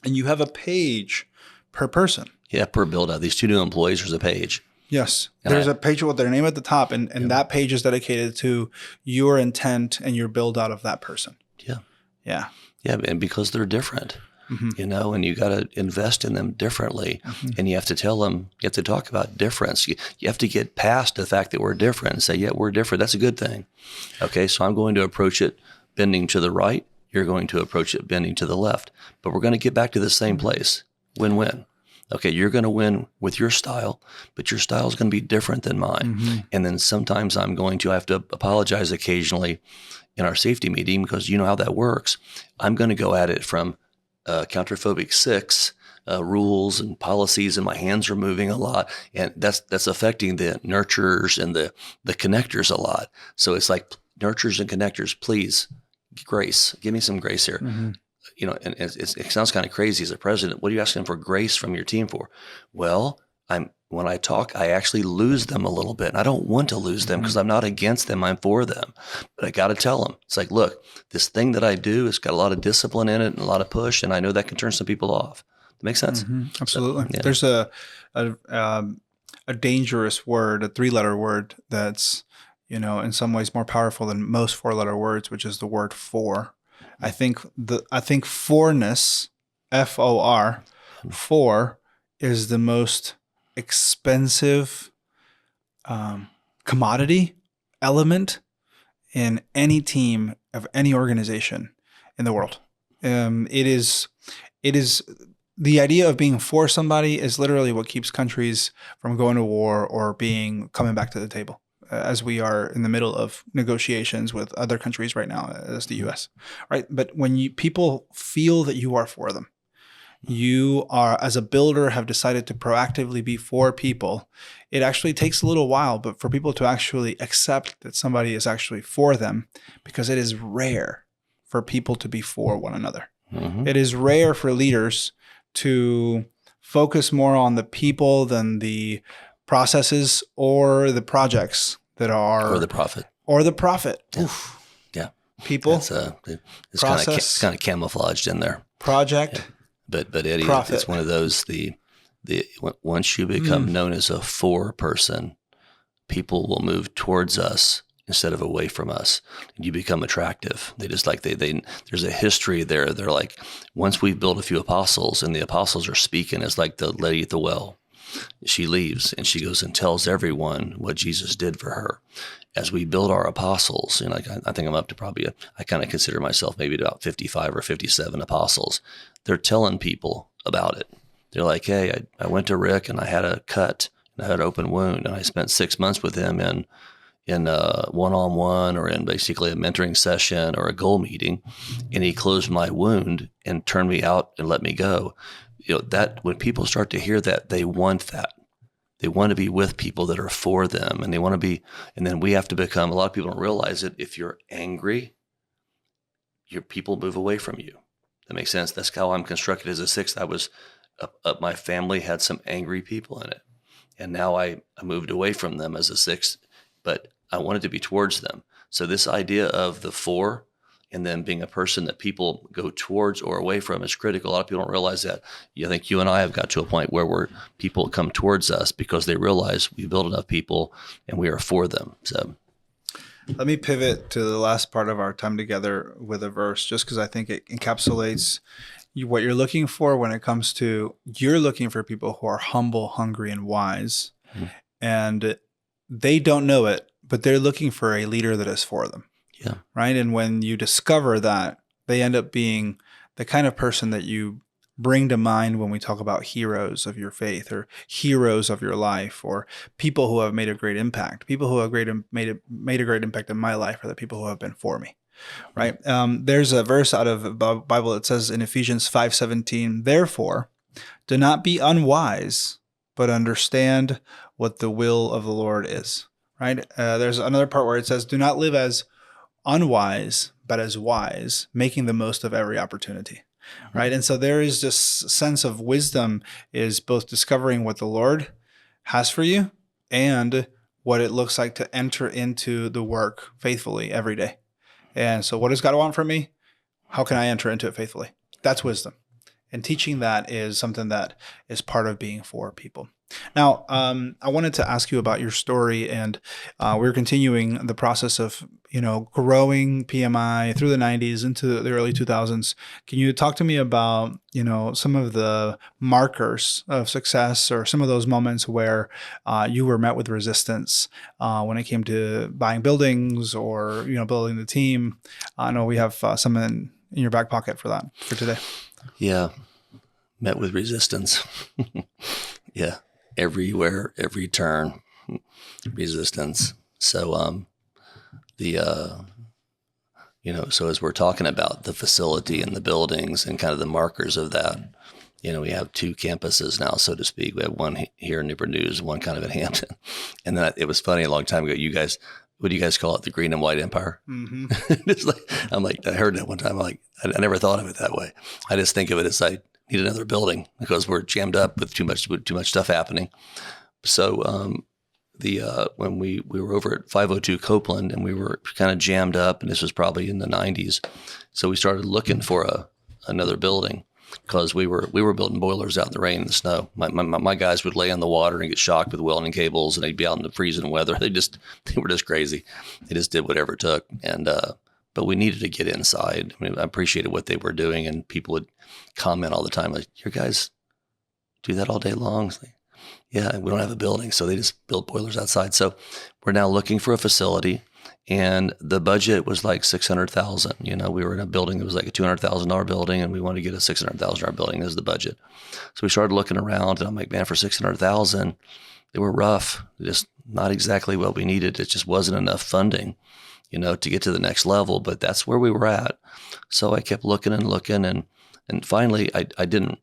And you have a page per person. Yeah, per build out. These 2 new employees, there's a page. Yes. There's a page with their name at the top. And that page is dedicated to your intent and your build out of that person. Yeah. Yeah. Yeah. And because they're different. And you got to invest in them differently. And you have to tell them, you have to talk about difference. You have to get past the fact that we're different and say, yeah, we're different. That's a good thing. Okay, so I'm going to approach it bending to the right. You're going to approach it bending to the left. But we're going to get back to the same place. Win-win. Okay, you're going to win with your style, but your style is going to be different than mine. And then sometimes I have to apologize occasionally in our safety meeting, because you know how that works. I'm going to go at it from counterphobic 6 rules and policies, and my hands are moving a lot, and that's affecting the nurturers and the connectors a lot. So it's like, nurturers and connectors, please, grace. Give me some grace here. And it sounds kind of crazy as a president. What are you asking for grace from your team for? Well, when I talk, I actually lose them a little bit. And I don't want to lose them, because I'm not against them. I'm for them. But I got to tell them. It's like, look, this thing that I do has got a lot of discipline in it and a lot of push. And I know that can turn some people off. That makes sense? Absolutely. So, yeah. There's a dangerous word, a 3-letter word that's, in some ways more powerful than most 4-letter words, which is the word for. I think forness, F-O-R, for, is the most expensive commodity element in any team of any organization in the world. It is the idea of being for somebody is literally what keeps countries from going to war or coming back to the table, as we are in the middle of negotiations with other countries right now, as the U.S. Right, but when people feel that you are for them, you are, as a builder, have decided to proactively be for people. It actually takes a little while, but for people to actually accept that somebody is actually for them, because it is rare for people to be for one another. It is rare for leaders to focus more on the people than the processes or the projects that are, or the profit. Or the profit. Yeah. Oof. Yeah. people, it's process, kind of camouflaged in there. project, But Eddie, profit. it's one of those, once you become known as a for person, people will move towards us instead of away from us, and you become attractive. They just like, there's a history there. They're like, once we've built a few apostles and the apostles are speaking, it's like the lady at the well. She leaves and she goes and tells everyone what Jesus did for her. As we build our apostles, like I think I'm up to probably, I kind of consider myself maybe about 55 or 57 apostles. They're telling people about it. They're like, hey, I went to Rick and I had a cut and I had an open wound and I spent 6 months with him in a one-on-one or in basically a mentoring session or a goal meeting, and he closed my wound and turned me out and let me go. That when people start to hear that, they want that. They want to be with people that are for them, and they want to be, and then we have to become, a lot of people don't realize it, if you're angry, your people move away from you. That makes sense. That's how I'm constructed as a sixth. My family had some angry people in it, and now I moved away from them as a sixth, but I wanted to be towards them. So this idea of the for and then being a person that people go towards or away from is critical. A lot of people don't realize that. I think you and I have got to a point where people come towards us because they realize we build enough people and we are for them. So let me pivot to the last part of our time together with a verse, just because I think it encapsulates what you're looking for when it comes to, you're looking for people who are humble, hungry, and wise. Mm-hmm. And they don't know it, but they're looking for a leader that is for them. Yeah. Right. And when you discover that, they end up being the kind of person that you bring to mind when we talk about heroes of your faith or heroes of your life, or people who have made a great impact. People who have made a great impact in my life are the people who have been for me. Right. There's a verse out of the Bible that says in Ephesians 5:17, therefore, do not be unwise, but understand what the will of the Lord is. Right. There's another part where it says, do not live as unwise, but as wise, making the most of every opportunity. Right. And so there is this sense of wisdom is both discovering what the Lord has for you and what it looks like to enter into the work faithfully every day. And so what does God want from me? How can I enter into it faithfully? That's wisdom. And teaching that is something that is part of being for people. Now, I wanted to ask you about your story, and we're continuing the process of, growing PMI through the 90s into the early 2000s. Can you talk to me about, some of the markers of success or some of those moments where you were met with resistance when it came to buying buildings or, building the team? I know we have some in your back pocket for that for today. Yeah. Met with resistance. Yeah. Everywhere, every turn, resistance. So, so as we're talking about the facility and the buildings and kind of the markers of that, we have 2 campuses now, so to speak. We have one here in Newport News, one kind of in Hampton. And then it was funny a long time ago, you guys, what do you guys call it? The green and white empire? Mm-hmm. I heard that one time. I never thought of it that way. I just think of it as I need another building because we're jammed up with too much stuff happening. So when we were over at 502 Copeland and we were kind of jammed up, and this was probably in the 90s, so we started looking for another building because we were building boilers out in the rain and the snow. My guys would lay in the water and get shocked with welding cables, and they'd be out in the freezing weather. They were just crazy. They just did whatever it took, and but we needed to get inside. I mean, I appreciated what they were doing, and people would comment all the time, like, your guys do that all day long? Like, yeah, we don't have a building, so they just build boilers outside. So we're now looking for a facility, and the budget was like $600,000. We were in a building that was like a $200,000 building, and we wanted to get a $600,000 building as the budget. So we started looking around, and I'm like, man, for $600,000, they were rough, just not exactly what we needed. It just wasn't enough funding, to get to the next level, but that's where we were at. So I kept looking and looking, and finally I didn't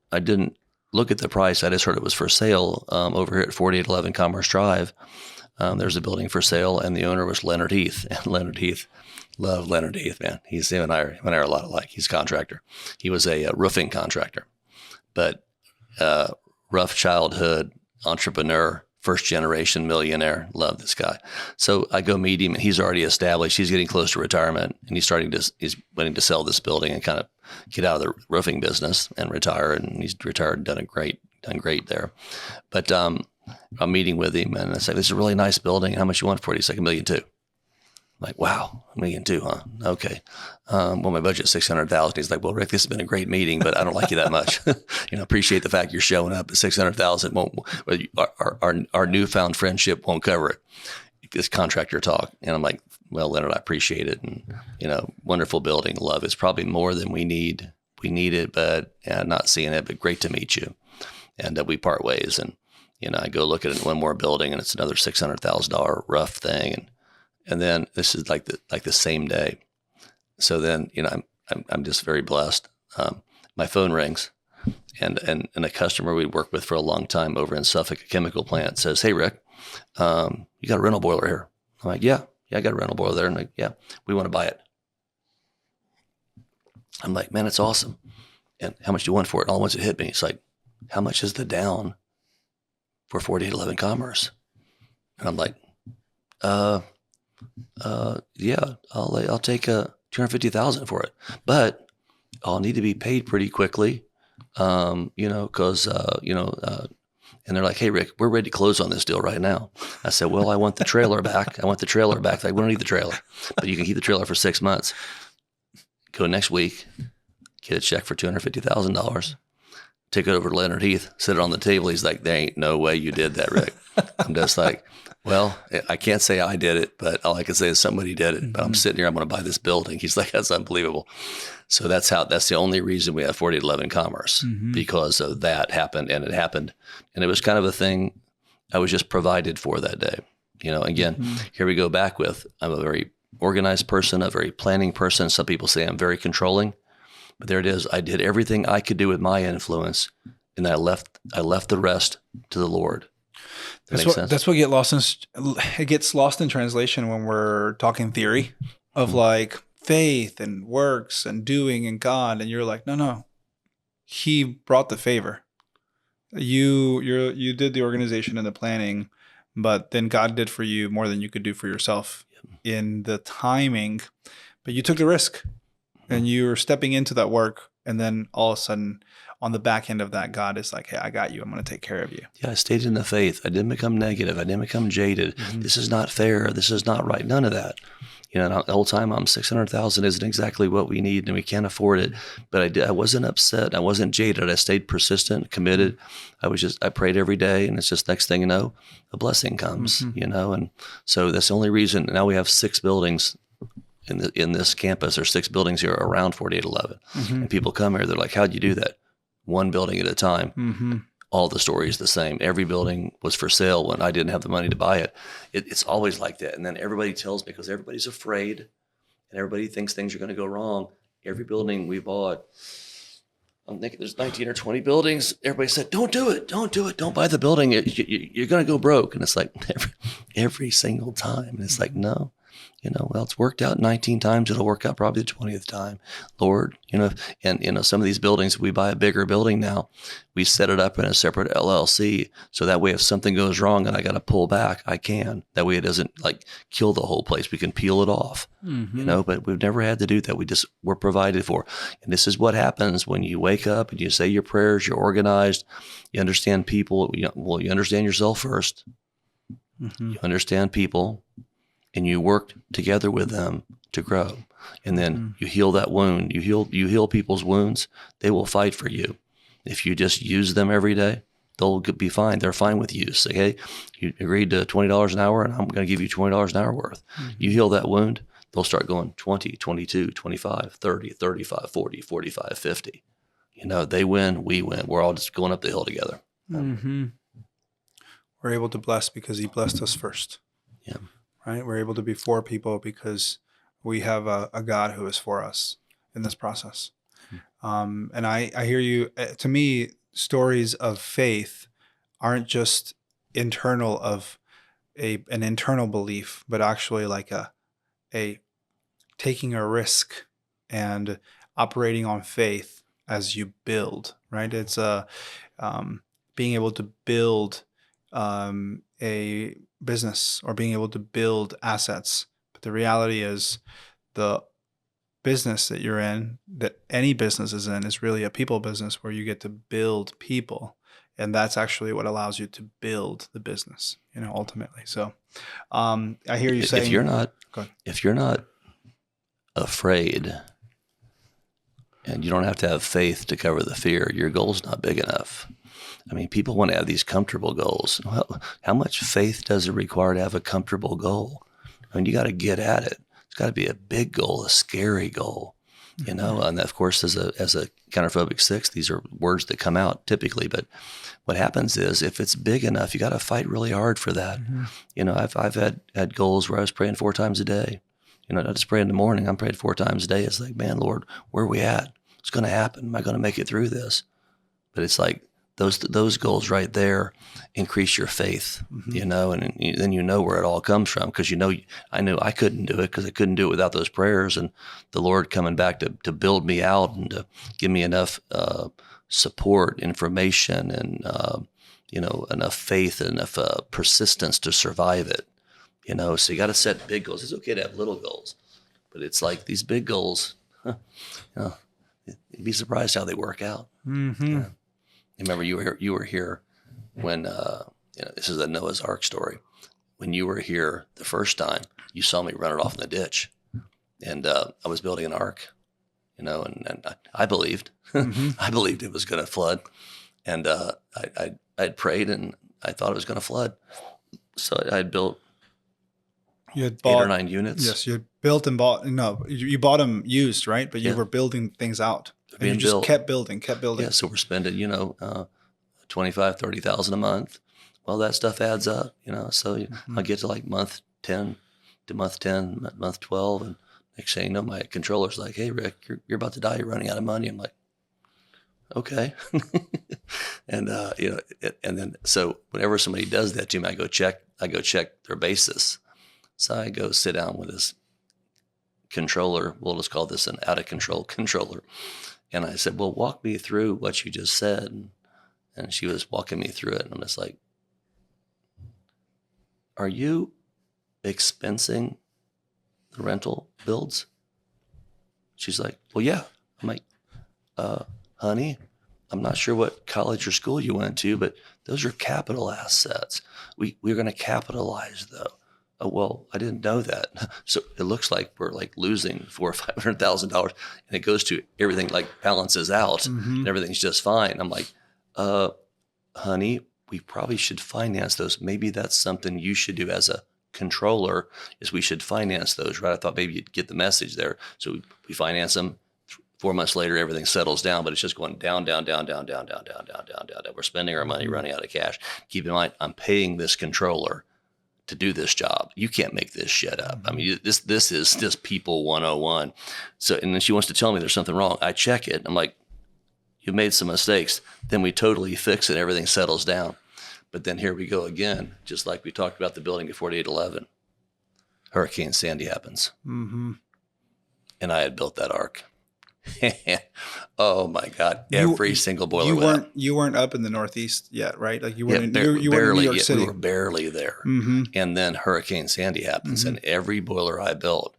look at the price. I just heard it was for sale over here at 4811 Commerce Drive. There's a building for sale, and the owner was Leonard Heath. And Leonard Heath, love Leonard Heath, man. Him and I are a lot alike. He's a contractor. He was a roofing contractor, but rough childhood, entrepreneur, first generation millionaire. Love this guy. So I go meet him, and he's already established. He's getting close to retirement, and he's wanting to sell this building and kind of get out of the roofing business and retire. And he's retired and done great there. But I'm meeting with him, and I say, "This is a really nice building. How much you want for it?" He's like, $1.2 million. I'm like, wow, $1.2 million, huh? Okay. Well, my budget's $600,000. He's like, well, Rick, this has been a great meeting, but I don't like you that much. Appreciate the fact you're showing up, but $600,000 our newfound friendship won't cover it. This contractor talk. And I'm like, well, Leonard, I appreciate it. And, wonderful building, love. It's probably more than we need. We need it, but not seeing it, but great to meet you. And we part ways. And, I go look at one more building, and it's another $600,000 rough thing. And then this is like the same day. So then, I'm just very blessed. My phone rings, and a customer we worked with for a long time over in Suffolk, a chemical plant, says, "Hey, Rick, you got a rental boiler here?" I'm like, yeah, I got a rental boiler there. And like, yeah, we want to buy it. I'm like, man, it's awesome. And how much do you want for it? All once it hit me, it's like, how much is the down for 4811 Commerce? And I'm like, yeah, I'll take $250,000 for it, but I'll need to be paid pretty quickly, because and they're like, "Hey, Rick, we're ready to close on this deal right now." I said, "Well, I want the trailer back. I want the trailer back." Like, we don't need the trailer, but you can keep the trailer for 6 months. Go next week, get a check for $250,000. Take it over to Leonard Heath, sit it on the table. He's like, "There ain't no way you did that, Rick." I'm just like, well, I can't say I did it, but all I can say is somebody did it. But I'm sitting here, I'm going to buy this building. He's like, that's unbelievable. So that's the only reason we have 4811 Commerce, because of that happened, and it happened. And it was kind of a thing I was just provided for that day. Again, here we go back with, I'm a very organized person, a very planning person. Some people say I'm very controlling, but there it is. I did everything I could do with my influence, and I left the rest to the Lord. That's what gets lost in translation when we're talking theory of like faith and works and doing and God, and you're like, no, He brought the favor. You did the organization and the planning, but then God did for you more than you could do for yourself in the timing. But you took the risk, and you were stepping into that work, and then all of a sudden, on the back end of that, God is like, "Hey, I got you. I'm going to take care of you." Yeah, I stayed in the faith. I didn't become negative. I didn't become jaded. This is not fair. This is not right. None of that. The whole time $600,000 isn't exactly what we need, and we can't afford it. But I wasn't upset. I wasn't jaded. I stayed persistent, committed. I prayed every day, and it's just next thing you know, a blessing comes. And so that's the only reason. Now we have 6 buildings in this campus. There's 6 buildings here around 4811, and people come here. They're like, "How'd you do that?" One building at a time. All the stories the same. Every building was for sale when I didn't have the money to buy it. It's always like that. And then everybody tells me, because everybody's afraid and everybody thinks things are going to go wrong. Every building we bought, I'm thinking there's 19 or 20 buildings. Everybody said, don't do it. Don't do it. Don't buy the building. You're going to go broke. And it's like every single time. And it's like, no. Well, it's worked out 19 times. It'll work out probably the 20th time, Lord. And some of these buildings, we buy a bigger building now. We set it up in a separate LLC, so that way if something goes wrong and I got to pull back, I can. That way it doesn't like kill the whole place. We can peel it off. But we've never had to do that. We're provided for. And this is what happens when you wake up and you say your prayers. You're organized. You understand people. You understand yourself first. You understand people. And you work together with them to grow. And then you heal that wound. You heal people's wounds. They will fight for you. If you just use them every day, they'll be fine. They're fine with you. Say, hey, you agreed to $20 an hour, and I'm going to give you $20 an hour worth. You heal that wound, they'll start going 20, 22, 25, 30, 35, 40, 45, 50. They win, we win. We're all just going up the hill together. We're able to bless because He blessed us first. Yeah. Right? We're able to be for people because we have a God who is for us in this process. And I hear you. To me, stories of faith aren't just internal of an internal belief, but actually like a taking a risk and operating on faith as you build. Right? It's being able to build a business or being able to build assets. But the reality is the business that you're in, that any business is in, is really a people business where you get to build people. And that's actually what allows you to build the business, ultimately. So I hear you saying, if you're not, go ahead. if you're not afraid, and you don't have to have faith to cover the fear, your goal's not big enough. I mean, people want to have these comfortable goals. Well, how much faith does it require to have a comfortable goal? I mean, you got to get at it. It's got to be a big goal, a scary goal, And of course, as a counterphobic 6, these are words that come out typically. But what happens is, if it's big enough, you got to fight really hard for that. Mm-hmm. I've had goals where I was praying 4 times a day. Not just praying in the morning. I'm praying 4 times a day. It's like, man, Lord, where are we at? What's going to happen? Am I going to make it through this? But it's like those goals right there increase your faith, mm-hmm. And then you know where it all comes from, because I knew I couldn't do it, because I couldn't do it without those prayers and the Lord coming back to build me out and to give me enough support, information, and enough faith and enough persistence to survive it. So you got to set big goals. It's okay to have little goals, but it's like these big goals. You'd be surprised how they work out. Mm-hmm. Yeah. Remember, you were here when this is the Noah's Ark story. When you were here the first time, you saw me run it off in the ditch, and I was building an ark, and I believed, mm-hmm. I believed it was going to flood, and I'd prayed and I thought it was going to flood, so I'd built. You had bought 8 or 9 units. Yes, you had built and bought. No, you bought them used, right? But you were building things out. And you just kept building. Yeah, so we're spending, $25,000, $30,000 a month. Well, that stuff adds up, So mm-hmm. I get to like month 10 to month 10, month 12, and next thing you know, my controller's like, "Hey, Rick, you're about to die. You're running out of money." I'm like, "Okay," and and then so whenever somebody does that to me, I go check their basis. So I go sit down with this controller. We'll just call this an out of control controller. And I said, "Well, walk me through what you just said." And she was walking me through it. And I'm just like, "Are you expensing the rental builds?" She's like, "Well, yeah." I'm like, "Honey, I'm not sure what college or school you went to, but those are capital assets. We're going to capitalize though." "Oh, well, I didn't know that." So it looks like we're like losing $400,000 or $500,000, and it goes to everything like balances out, mm-hmm. and everything's just fine. I'm like, "Honey, we probably should finance those. Maybe that's something you should do as a controller, is we should finance those, right?" I thought maybe you'd get the message there. So we finance them. 4 months later, everything settles down, but it's just going down, down, down, down, down, down, down, down, down, down. We're spending our money, running out of cash. Keep in mind, I'm paying this controller to do this job. You can't make this shit up. I mean, this is just people 101. So, and then she wants to tell me there's something wrong. I check it. I'm like, "You made some mistakes." Then we totally fix it. Everything settles down. But then here we go again, just like we talked about the building at 4811. Hurricane Sandy happens. Mm-hmm. And I had built that ark. Oh my God! Every single boiler went out. You weren't up in the Northeast yet, right? Like you weren't. You weren't in New York City. We were barely there, mm-hmm. And then Hurricane Sandy happens, mm-hmm. and every boiler I built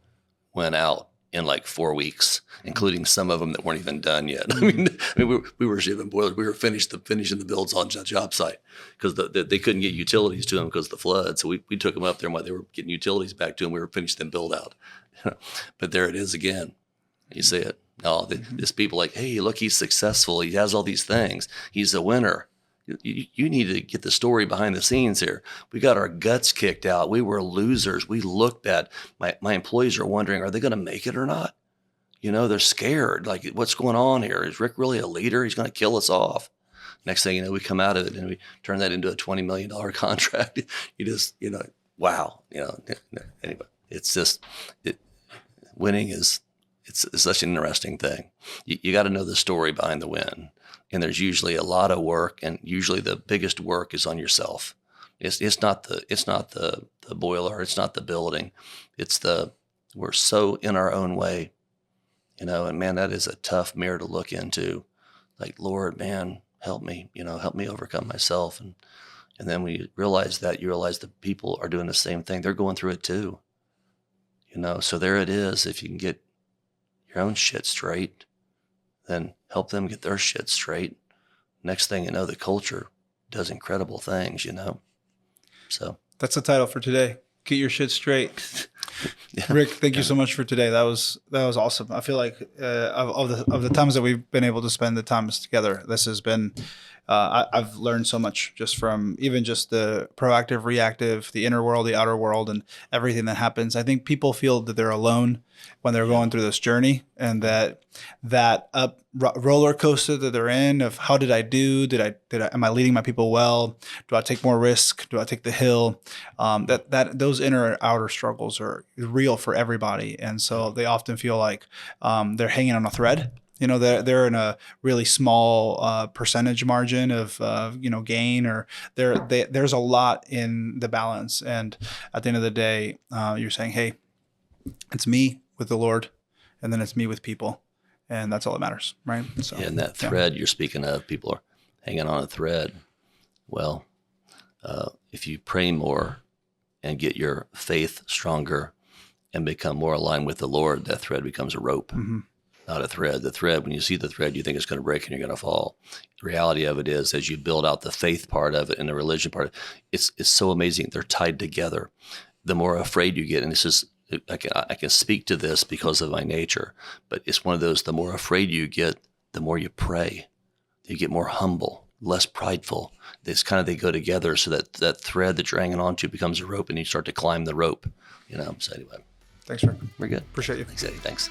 went out in like 4 weeks, including some of them that weren't even done yet. Mm-hmm. I mean, we were shipping boilers. We were finishing the builds on the job site, because they couldn't get utilities to them because of the flood. So we took them up there, and while they were getting utilities back to them, we were finishing them build out. But there it is again. You see it. No, this people like, "Hey, look, he's successful. He has all these things. He's a winner." You need to get the story behind the scenes here. We got our guts kicked out. We were losers. We looked bad. My employees are wondering, are they going to make it or not? They're scared. Like, what's going on here? Is Rick really a leader? He's going to kill us off. Next thing you know, we come out of it and we turn that into a $20 million contract. You just, wow. Anyway, it's just, winning is, it's such an interesting thing. You got to know the story behind the win. And there's usually a lot of work, and usually the biggest work is on yourself. It's not the boiler, it's not the building. We're so in our own way, and man, that is a tough mirror to look into. Like, Lord, man, help me, help me overcome myself. And, And then when you realize that, you realize that people are doing the same thing. They're going through it too. So there it is. If you can get your own shit straight, then help them get their shit straight. Next thing you know, the culture does incredible things, So That's the title for today. Get your shit straight. yeah. Rick, thank you so much for today. That was awesome. I feel like of the times that we've been able to spend the times together, this has been. I've learned so much just from even just the proactive, reactive, the inner world, the outer world, and everything that happens. I think people feel that they're alone when they're going through this journey, and that roller coaster that they're in of how did I do? Am I leading my people well? Do I take more risk? Do I take the hill? That those inner and outer struggles are real for everybody, and so they often feel like they're hanging on a thread. They're in a really small percentage margin of gain, or there's a lot in the balance. And at the end of the day, you're saying, hey, it's me with the Lord, and then it's me with people, and that's all that matters, right? So, and that thread you're speaking of, people are hanging on a thread. Well, if you pray more and get your faith stronger and become more aligned with the Lord, that thread becomes a rope. Mm-hmm. Not a thread. The thread, when you see the thread, you think it's going to break and you're going to fall. The reality of it is, as you build out the faith part of it and the religion part, it's so amazing. They're tied together. The more afraid you get, and this is, I can speak to this because of my nature, but it's one of those, the more afraid you get, the more you pray. You get more humble, less prideful. It's kind of, they go together, so that thread that you're hanging on to becomes a rope, and you start to climb the rope. So anyway. Thanks, Rick. We're good. Appreciate you. Thanks, Eddie. Thanks.